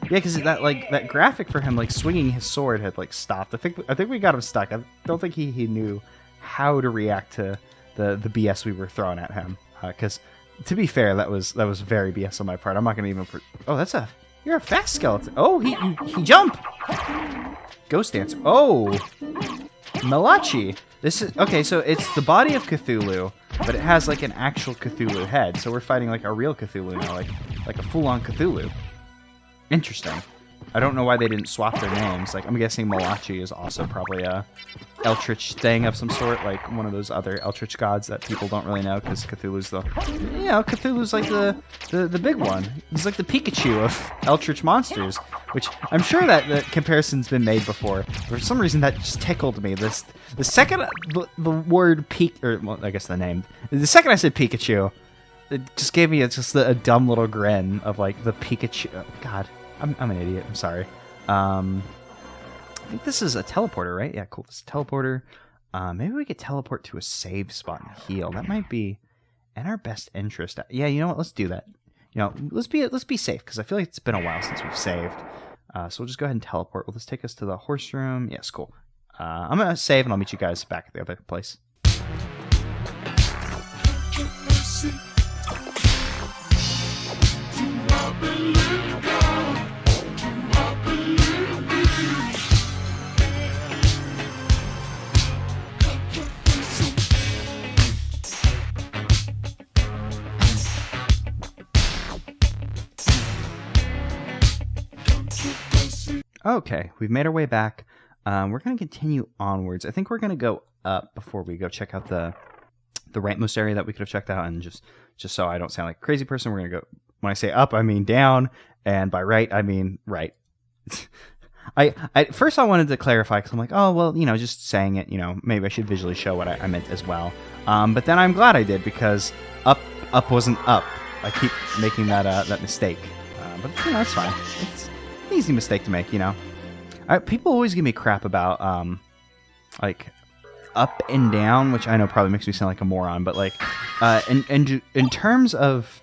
Speaker 1: Yeah, because that graphic for him swinging his sword had stopped. I think we got him stuck. I don't think he knew how to react to the BS we were throwing at him. Because to be fair, that was very BS on my part. I'm not gonna even. Oh, you're a fast skeleton. Oh, he jumped. Ghost Dancer. Oh, Malachi. This is okay. So it's the body of Cthulhu, but it has an actual Cthulhu head. So we're fighting a real Cthulhu now, like a full-on Cthulhu. Interesting. I don't know why they didn't swap their names. I'm guessing Malachi is also probably a Eldritch thing of some sort, one of those other Eldritch gods that people don't really know, because Cthulhu's Cthulhu's the big one. He's the Pikachu of Eldritch monsters, which I'm sure that the comparison's been made before. For some reason, that just tickled me. The second the word I guess the name. The second I said Pikachu, it just gave me a dumb little grin of like the Pikachu. Oh, God, I'm an idiot. I'm sorry. I think this is a teleporter, right? Yeah, cool. This is a teleporter. Maybe we could teleport to a save spot and heal. That might be in our best interest. Yeah, you know what? Let's do that. Let's be safe, because I feel like it's been a while since we've saved. So we'll just go ahead and teleport. Will this take us to the horse room? Yes, cool. I'm gonna save, and I'll meet you guys back at the other place. Okay, we've made our way back. We're going to continue onwards. I think we're going to go up before we go check out the rightmost area that we could have checked out. And just so I don't sound like a crazy person, we're going to go... When I say up, I mean down. And by right, I mean right. First I wanted to clarify, because I'm like, oh, well, just saying it, maybe I should visually show what I meant as well. But then I'm glad I did, because up wasn't up. I keep making that mistake. But, it's fine. It's an easy mistake to make, People always give me crap about, like, up and down, which I know probably makes me sound like a moron, but, like, in terms of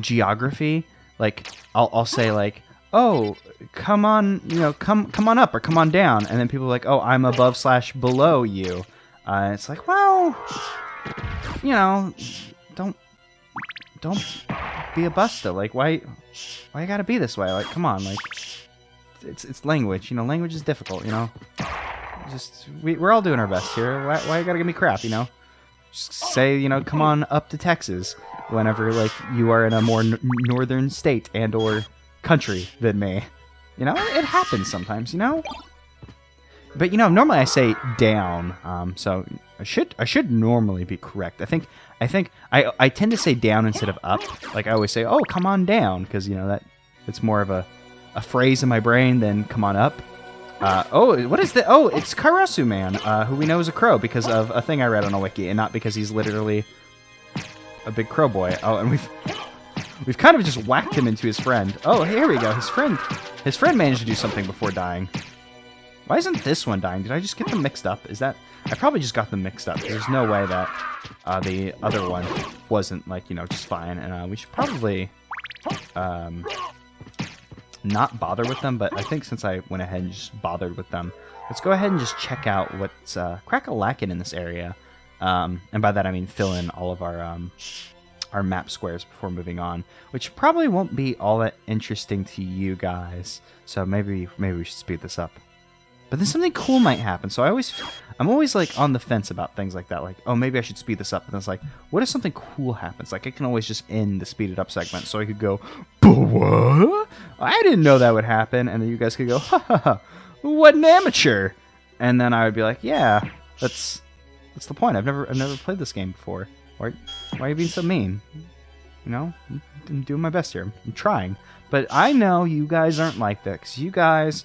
Speaker 1: geography, like, I'll say, like, oh, come on, come on up or come on down, and then people are like, oh, I'm above/below you. It's like, well, don't be a busta. Like, why you gotta be this way? Like, come on, like, it's language. Language is difficult. Just we're all doing our best here. Why you gotta give me crap? Just say, come on up to Texas whenever, like, you are in a more northern state and or country than me. It happens sometimes. But normally I say down. So I should normally be correct. I think I tend to say down instead of up. Like, I always say, oh, come on down, because that it's more of a phrase in my brain than come on up. Oh, what is that? Oh, it's Karasu Man, who we know is a crow because of a thing I read on a wiki, and not because he's literally a big crow boy. Oh, and we've kind of just whacked him into his friend. Oh, here we go. His friend managed to do something before dying. Why isn't this one dying? Did I just get them mixed up? I probably just got them mixed up. There's no way that the other one wasn't, like, just fine. And we should probably not bother with them. But I think since I went ahead and just bothered with them, let's go ahead and just check out what's crack-a-lackin' in this area. And by that I mean fill in all of our map squares before moving on, which probably won't be all that interesting to you guys. So maybe we should speed this up. But then something cool might happen. So I'm always like on the fence about things like that. Like, oh, maybe I should speed this up. And it's like, what if something cool happens? Like, I can always just end the speeded up segment. So I could go, what? I didn't know that would happen. And then you guys could go, ha ha ha, what an amateur. And then I would be like, yeah, that's the point. I've never played this game before. Why are you being so mean? I'm doing my best here. I'm trying. But I know you guys aren't like that, because you guys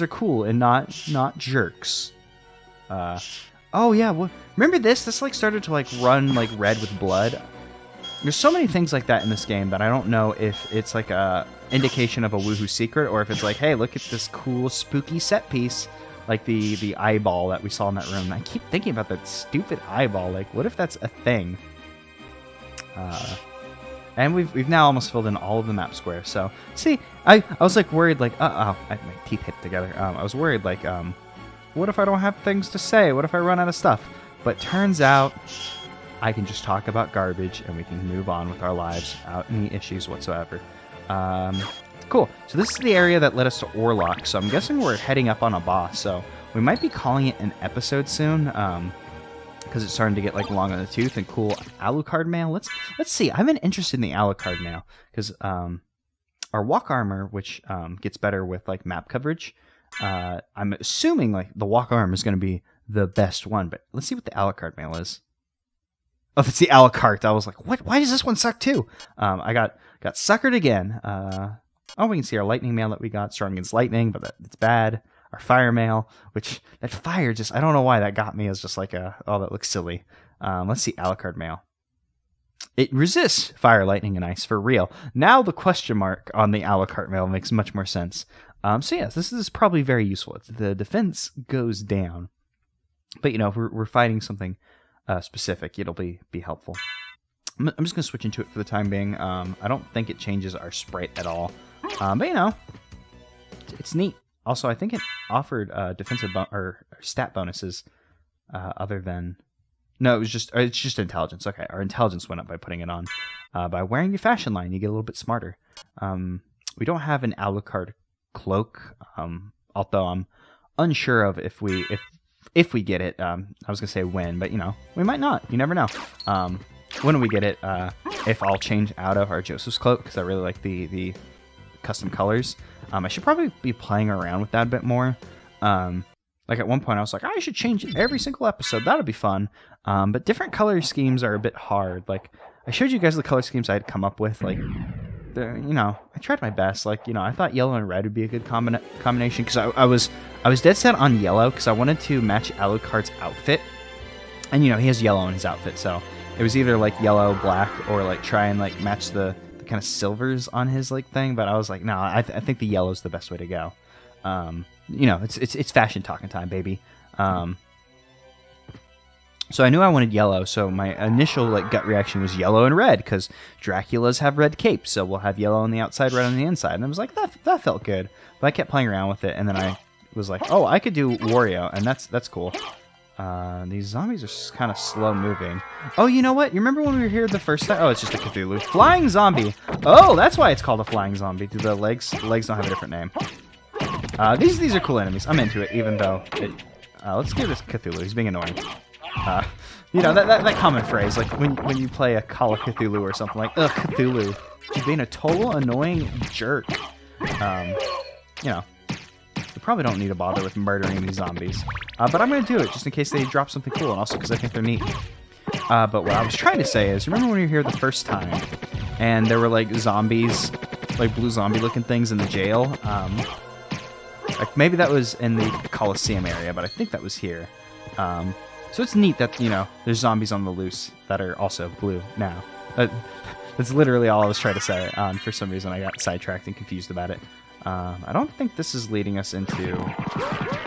Speaker 1: are cool and not jerks. Oh yeah, well, remember this? This like started to like run like red with blood. There's so many things like that in this game that I don't know if it's like a indication of a woohoo secret, or if it's like, hey, look at this cool spooky set piece, like the eyeball that we saw in that room. I keep thinking about that stupid eyeball. Like, what if that's a thing? And we've now almost filled in all of the map squares. So, see, I was like worried, like, my teeth hit together. I was worried, like, what if I don't have things to say? What if I run out of stuff? But turns out I can just talk about garbage and we can move on with our lives without any issues whatsoever. Cool. So this is the area that led us to Orlok. So I'm guessing we're heading up on a boss. So we might be calling it an episode soon. Because it's starting to get like long in the tooth. And cool Alucard mail. Let's see. I've been interested in the Alucard mail because our walk armor, which gets better with like map coverage. I'm assuming like the walk armor is going to be the best one. But let's see what the Alucard mail is. Oh, it's the Alucard. I was like, what? Why does this one suck too? I got suckered again. Oh, we can see our lightning mail that we got. Strong against lightning, but it's bad. Our fire mail, which that fire just, I don't know why that got me as just like oh, that looks silly. Let's see Alucard mail. it resists fire, lightning, and ice for real. Now the question mark on the a la carte mail makes much more sense. So yes, this is probably very useful. The defense goes down, but if we're fighting something specific, it'll be helpful. I'm just gonna switch into it for the time being. I don't think it changes our sprite at all, but it's neat. Also, I think it offered defensive or stat bonuses other than. No, it's just intelligence. Okay, our intelligence went up by putting it on. By wearing your fashion line, you get a little bit smarter. We don't have an a la carte cloak, although I'm unsure of if we get it. I was gonna say when, but we might not. You never know. When we get it, if I'll change out of our Joseph's cloak because I really like the custom colors. I should probably be playing around with that a bit more. Like at one point I was like, I should change it every single episode. That'll be fun. But different color schemes are a bit hard. Like I showed you guys the color schemes I had come up with. Like, I tried my best. Like, I thought yellow and red would be a good combination because I was dead set on yellow because I wanted to match Alucard's outfit. And he has yellow in his outfit, so it was either like yellow, black, or like try and like match the kind of silvers on his like thing. But I was like, no, I think the yellow's the best way to go. It's fashion talking time, baby. So I knew I wanted yellow, so my initial like gut reaction was yellow and red, because Draculas have red capes, so we'll have yellow on the outside, red on the inside. And I was like, that felt good. But I kept playing around with it, and then I was like, oh, I could do Wario, and that's cool. These zombies are kind of slow moving. Oh, you know what? You remember when we were here the first time? Oh, it's just a Cthulhu. Flying zombie! Oh, that's why it's called a flying zombie. Do the legs don't have a different name. These are cool enemies. I'm into it, even though let's give this Cthulhu. He's being annoying. That common phrase, like when you play a Call of Cthulhu or something, like, ugh, Cthulhu. He's being a total annoying jerk. We probably don't need to bother with murdering these zombies. But I'm going to do it just in case they drop something cool, and also because I think they're neat. But what I was trying to say is, remember when you were here the first time, and there were like zombies, like blue zombie-looking things in the jail? Like maybe that was in the Coliseum area, but I think that was here. So it's neat that, there's zombies on the loose that are also blue now. That's literally all I was trying to say. For some reason, I got sidetracked and confused about it. I don't think this is leading us into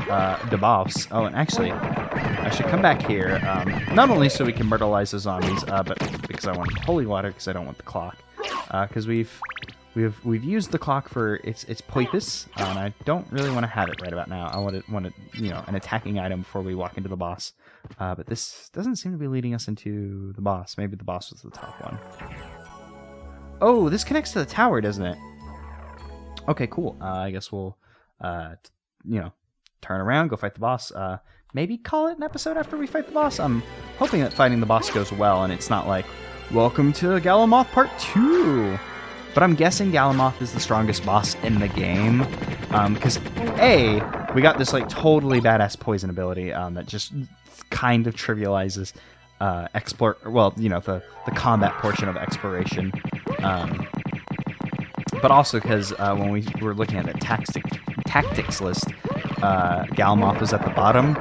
Speaker 1: the boss. Oh, and actually, I should come back here, not only so we can myrtleize the zombies, but because I want holy water, because I don't want the clock. Because we've used the clock for its purpose, and I don't really want to have it right about now. I want an attacking item before we walk into the boss. But this doesn't seem to be leading us into the boss. Maybe the boss was the top one. Oh, this connects to the tower, doesn't it? Okay, cool. I guess we'll, turn around, go fight the boss. Maybe call it an episode after we fight the boss. I'm hoping that fighting the boss goes well, and it's not like, welcome to Galamoth Part 2. But I'm guessing Galamoth is the strongest boss in the game. Because, A, we got this like totally badass poison ability that just kind of trivializes the combat portion of exploration. But also because when we were looking at the tactics list, Galamoth was at the bottom.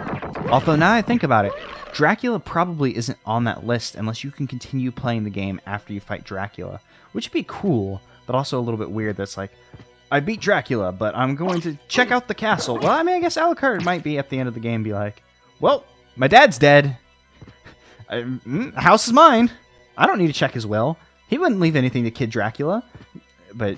Speaker 1: Although now I think about it, Dracula probably isn't on that list unless you can continue playing the game after you fight Dracula, which would be cool, but also a little bit weird. That's like, I beat Dracula, but I'm going to check out the castle. Well, I mean, I guess Alucard might be at the end of the game be like, well, my dad's dead. House is mine. I don't need to check his will. He wouldn't leave anything to Kid Dracula. But,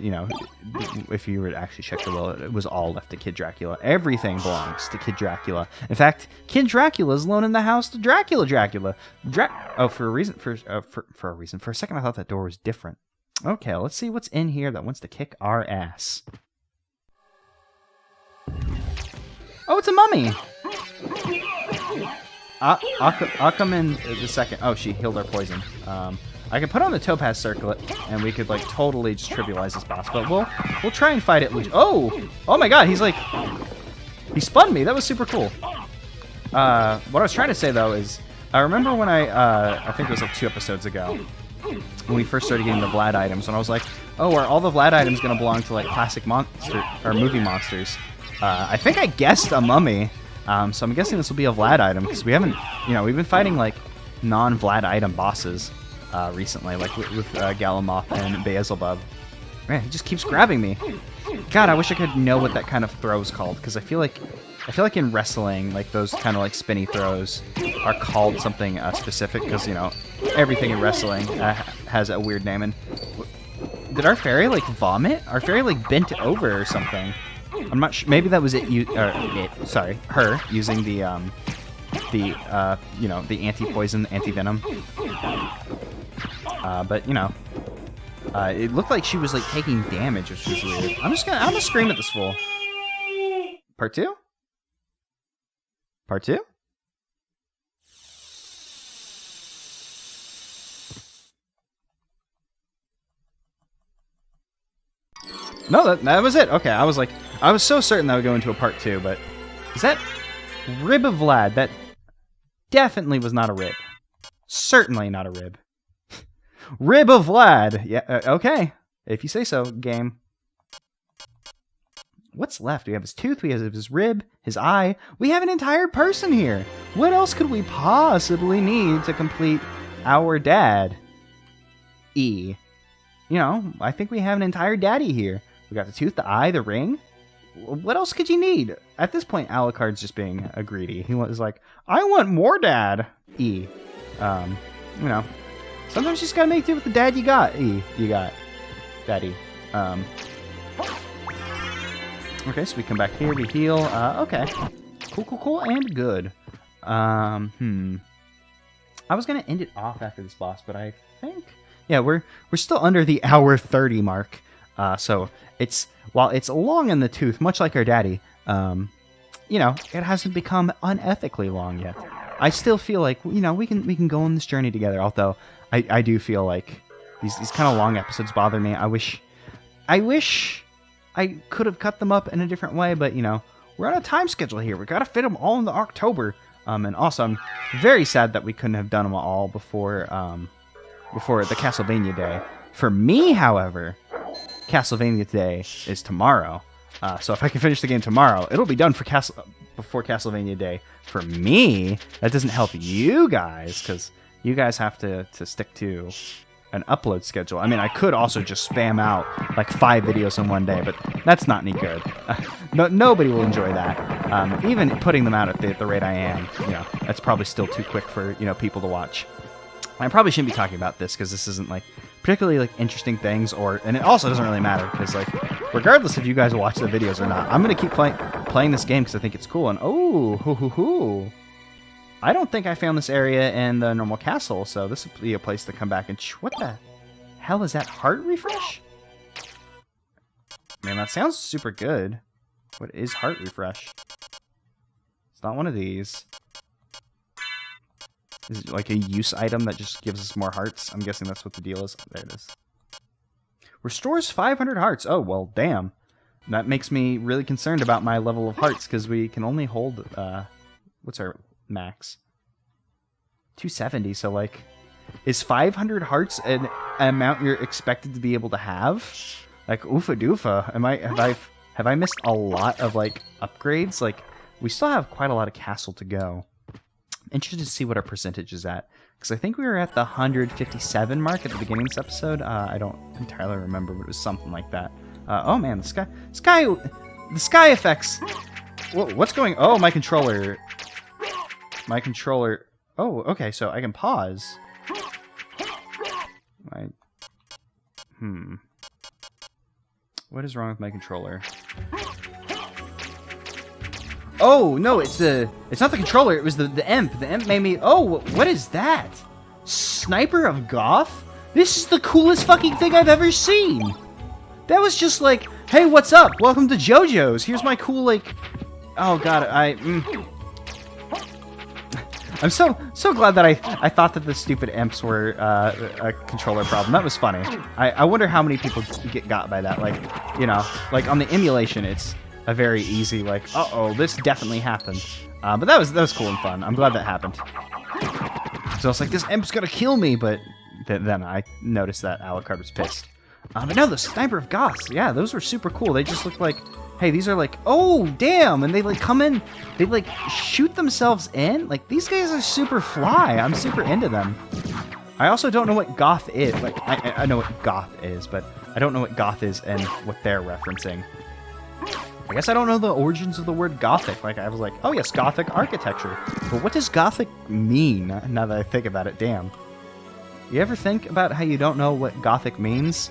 Speaker 1: if you were to actually check the will, it was all left to Kid Dracula. Everything belongs to Kid Dracula. In fact, Kid Dracula is loaning the house to Dracula. For a reason. For a reason. For a second, I thought that door was different. Okay, let's see what's in here that wants to kick our ass. Oh, it's a mummy! I'll come in the second. Oh, she healed our poison. I could put on the Topaz Circlet, and we could like totally just trivialize this boss. But we'll try and fight it. Oh my God! He spun me. That was super cool. What I was trying to say though is, I remember when I think it was like 2 episodes ago, when we first started getting the Vlad items, and I was like, oh, are all the Vlad items gonna belong to like classic monster or movie monsters? I think I guessed a mummy. So I'm guessing this will be a Vlad item because we haven't, we've been fighting like non-Vlad item bosses. recently, like with Galamoth and Beelzebub. Man, he just keeps grabbing me. God, I wish I could know what that kind of throw is called, because I feel like in wrestling, like those kind of like spinny throws are called something specific, because, you know, everything in wrestling has a weird name. And did our fairy like vomit? Our fairy like bent over or something. I'm not sure. Maybe that was her using the you know, the anti-poison, anti-venom. But you know, it looked like she was like taking damage, which was weird. I'm gonna scream at this fool. Part 2? Part 2? No, that was it. Okay, I was so certain that would go into a part 2, but is that Rib of Vlad? That definitely was not a rib. Certainly not a rib. Rib of Vlad. Yeah, okay. If you say so, game. What's left? We have his tooth, we have his rib, his eye. We have an entire person here. What else could we possibly need to complete our dad? E. You know, I think we have an entire daddy here. We got the tooth, the eye, the ring. What else could you need? At this point, Alucard's just being a greedy. He was like, I want more dad. E. You know, sometimes you just gotta make do with the dad you got. E. You got. Daddy. Okay, so we come back here, we heal. Okay. Cool, and good. I was gonna end it off after this boss, but I think... Yeah, we're still under the hour 30 mark. So while it's long in the tooth, much like our daddy, you know, it hasn't become unethically long yet. I still feel like, you know, we can go on this journey together. Although I do feel like these kind of long episodes bother me. I wish I could have cut them up in a different way, but you know, we're on a time schedule here. We gotta fit them all into October. And also, I'm very sad that we couldn't have done them all before the Castlevania day. For me, however, Castlevania day is tomorrow. So if I can finish the game tomorrow, it'll be done before Castlevania day. For me, that doesn't help you guys, because you guys have to stick to an upload schedule. I mean, I could also just spam out like 5 videos in one day, but that's not any good. Nobody will enjoy that. Even putting them out at the rate I am, you know, that's probably still too quick for, you know, people to watch. I probably shouldn't be talking about this because this isn't like particularly like interesting things, and it also doesn't really matter because like regardless if you guys watch the videos or not, I'm gonna keep playing this game because I think it's cool. And oh, I don't think I found this area in the normal castle, so this would be a place to come back and what the hell is that? Heart refresh? Man, that sounds super good. What is heart refresh? It's not one of these. Is it like a use item that just gives us more hearts? I'm guessing that's what the deal is. There it is. Restores 500 hearts. Oh, well, damn. That makes me really concerned about my level of hearts, because we can only hold, what's our max? 270, so, like, is 500 hearts an amount you're expected to be able to have? Like, oofa doofa. Have I missed a lot of, like, upgrades? Like, we still have quite a lot of castle to go. Interested to see what our percentage is at, because I think we were at the 157 mark at the beginning of this episode. I don't entirely remember, but it was something like that. Oh man, the sky effects. What's going? Oh, my controller. Oh, okay, so I can pause. What is wrong with my controller? Oh, no, it's not the controller, it was the imp. The imp made me... Oh, what is that? Sniper of Goth? This is the coolest fucking thing I've ever seen! That was just like, hey, what's up? Welcome to JoJo's. Here's my cool, like... Oh, God, I'm so glad that I thought that the stupid imps were a controller problem. That was funny. I wonder how many people get got by that. Like, you know, like on the emulation, it's a very easy, like, uh-oh, this definitely happened. But that was cool and fun. I'm glad that happened. So I was like, this imp's gonna kill me, but then I noticed that Alucard was pissed. But no, the Sniper of Goths, yeah, those were super cool. They just look like, hey, these are like, oh, damn, and they like come in, they like shoot themselves in. Like, these guys are super fly. I'm super into them. I also don't know what goth is. Like, I know what goth is, but I don't know what goth is and what they're referencing. I guess I don't know the origins of the word gothic. Like, I was like, oh yes, gothic architecture. But what does gothic mean, now that I think about it? Damn. You ever think about how you don't know what gothic means?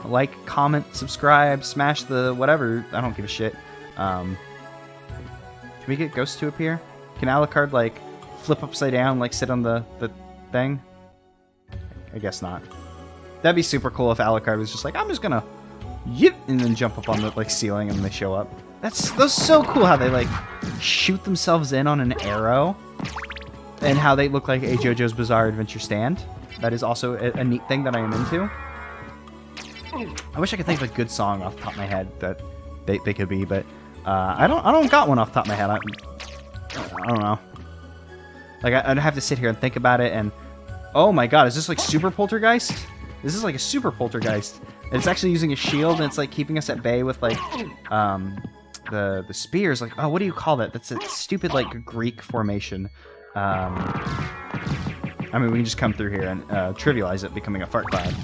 Speaker 1: Like, comment, subscribe, smash the whatever. I don't give a shit. Can we get ghosts to appear? Can Alucard, like, flip upside down, like, sit on the thing? I guess not. That'd be super cool if Alucard was just like, I'm just gonna yip, and then jump up on the like ceiling and they show up. That's so cool how they like shoot themselves in on an arrow, and how they look like a JoJo's Bizarre Adventure stand. That is also a neat thing that I am into. I wish I could think of a good song off the top of my head that they could be, but I don't got one off the top of my head. I don't know. Like I'd have to sit here and think about it. And oh my god, is this like super poltergeist? This is like a super poltergeist. It's actually using a shield, and it's like keeping us at bay with like the spears. Like, oh, what do you call that? That's a stupid like Greek formation. I mean, we can just come through here and trivialize it, becoming a fart cloud.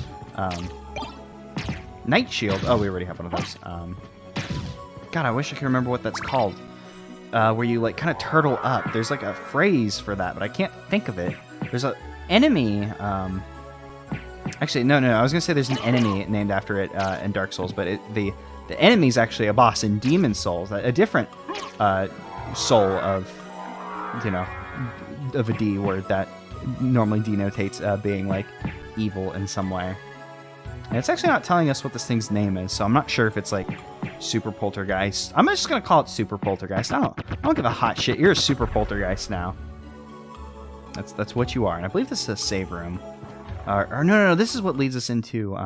Speaker 1: Night shield. Oh, we already have one of those. God, I wish I could remember what that's called. Where you like kind of turtle up. There's like a phrase for that, but I can't think of it. There's a enemy. Actually, no. I was gonna say there's an enemy named after it in Dark Souls, but the enemy's actually a boss in Demon Souls, a different soul of, you know, of a D word that normally denotates being like evil in some way. And it's actually not telling us what this thing's name is, so I'm not sure if it's like Super Poltergeist. I'm just gonna call it Super Poltergeist. I don't give a hot shit. You're a Super Poltergeist now. That's what you are, and I believe this is a save room. Or no, this is what leads us into,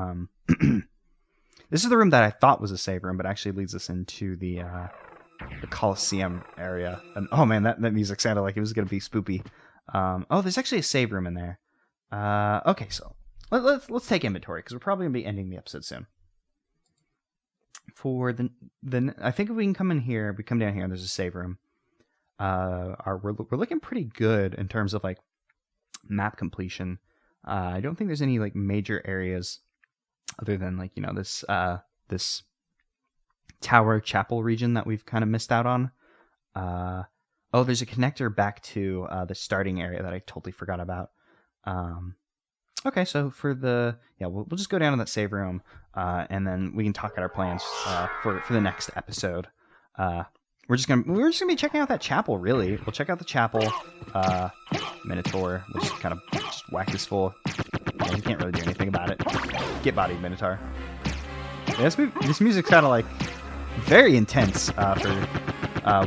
Speaker 1: this is the room that I thought was a save room, but actually leads us into the Coliseum area. And oh man, that music sounded like it was going to be spoopy. Oh, there's actually a save room in there. Okay, so let's take inventory, because we're probably going to be ending the episode soon. For the I think if we can come in here, we come down here, and there's a save room. We're looking pretty good in terms of like map completion. I don't think there's any like major areas other than like, you know, this tower chapel region that we've kind of missed out on. Oh, there's a connector back to the starting area that I totally forgot about. Okay, so for we'll just go down to that save room, and then we can talk out our plans for the next episode. We're just gonna be checking out that chapel. Really, we'll check out the chapel. Minotaur. We'll just kind of whack this full. Yeah, you can't really do anything about it. Get bodied, Minotaur. Yeah, this music's kind of like very intense for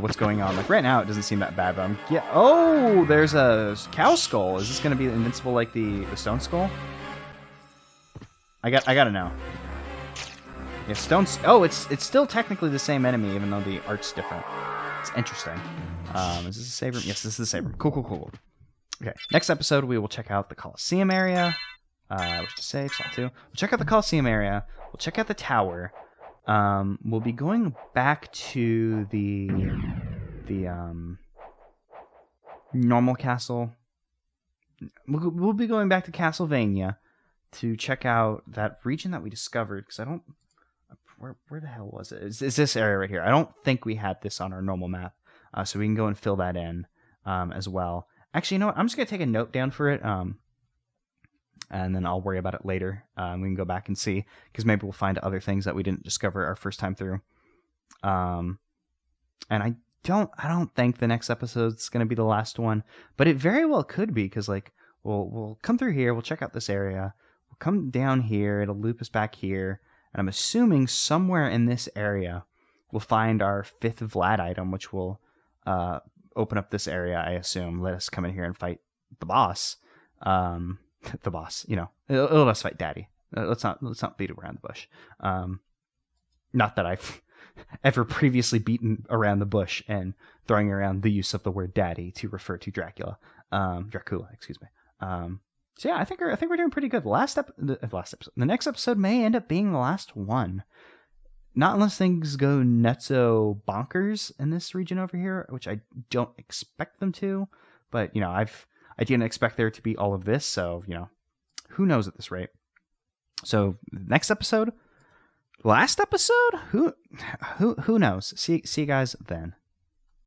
Speaker 1: what's going on. Like right now, it doesn't seem that bad, but oh, there's a cow skull. Is this gonna be invincible like the stone skull? I gotta know. Yeah, stones. Oh, it's still technically the same enemy, even though the art's different. It's interesting. Is this a save room? Yes, this is a save room. Cool. Okay, next episode we will check out the Coliseum area. Which to save, Saw 2. We'll check out the Coliseum area. We'll check out the tower. We'll be going back to the normal castle. We'll be going back to Castlevania to check out that region that we discovered, because I don't. Where the hell was it? Is this area right here? I don't think we had this on our normal map, so we can go and fill that in as well. Actually, you know what? I'm just gonna take a note down for it, and then I'll worry about it later. We can go back and see, because maybe we'll find other things that we didn't discover our first time through. And I don't think the next episode's gonna be the last one, but it very well could be, because like we'll come through here, we'll check out this area, we'll come down here, it'll loop us back here. And I'm assuming somewhere in this area we'll find our 5th Vlad item, which will open up this area, I assume. Let us come in here and fight the boss. The boss, you know. It'll let us fight Daddy. Let's not beat around the bush. Not that I've ever previously beaten around the bush and throwing around the use of the word Daddy to refer to Dracula. Dracula, excuse me. So yeah, I think we're doing pretty good. The next episode may end up being the last one. Not unless things go nutso bonkers in this region over here, which I don't expect them to. But you know, I didn't expect there to be all of this, so you know, Who knows at this rate? So next episode, last episode, who knows? See you guys then.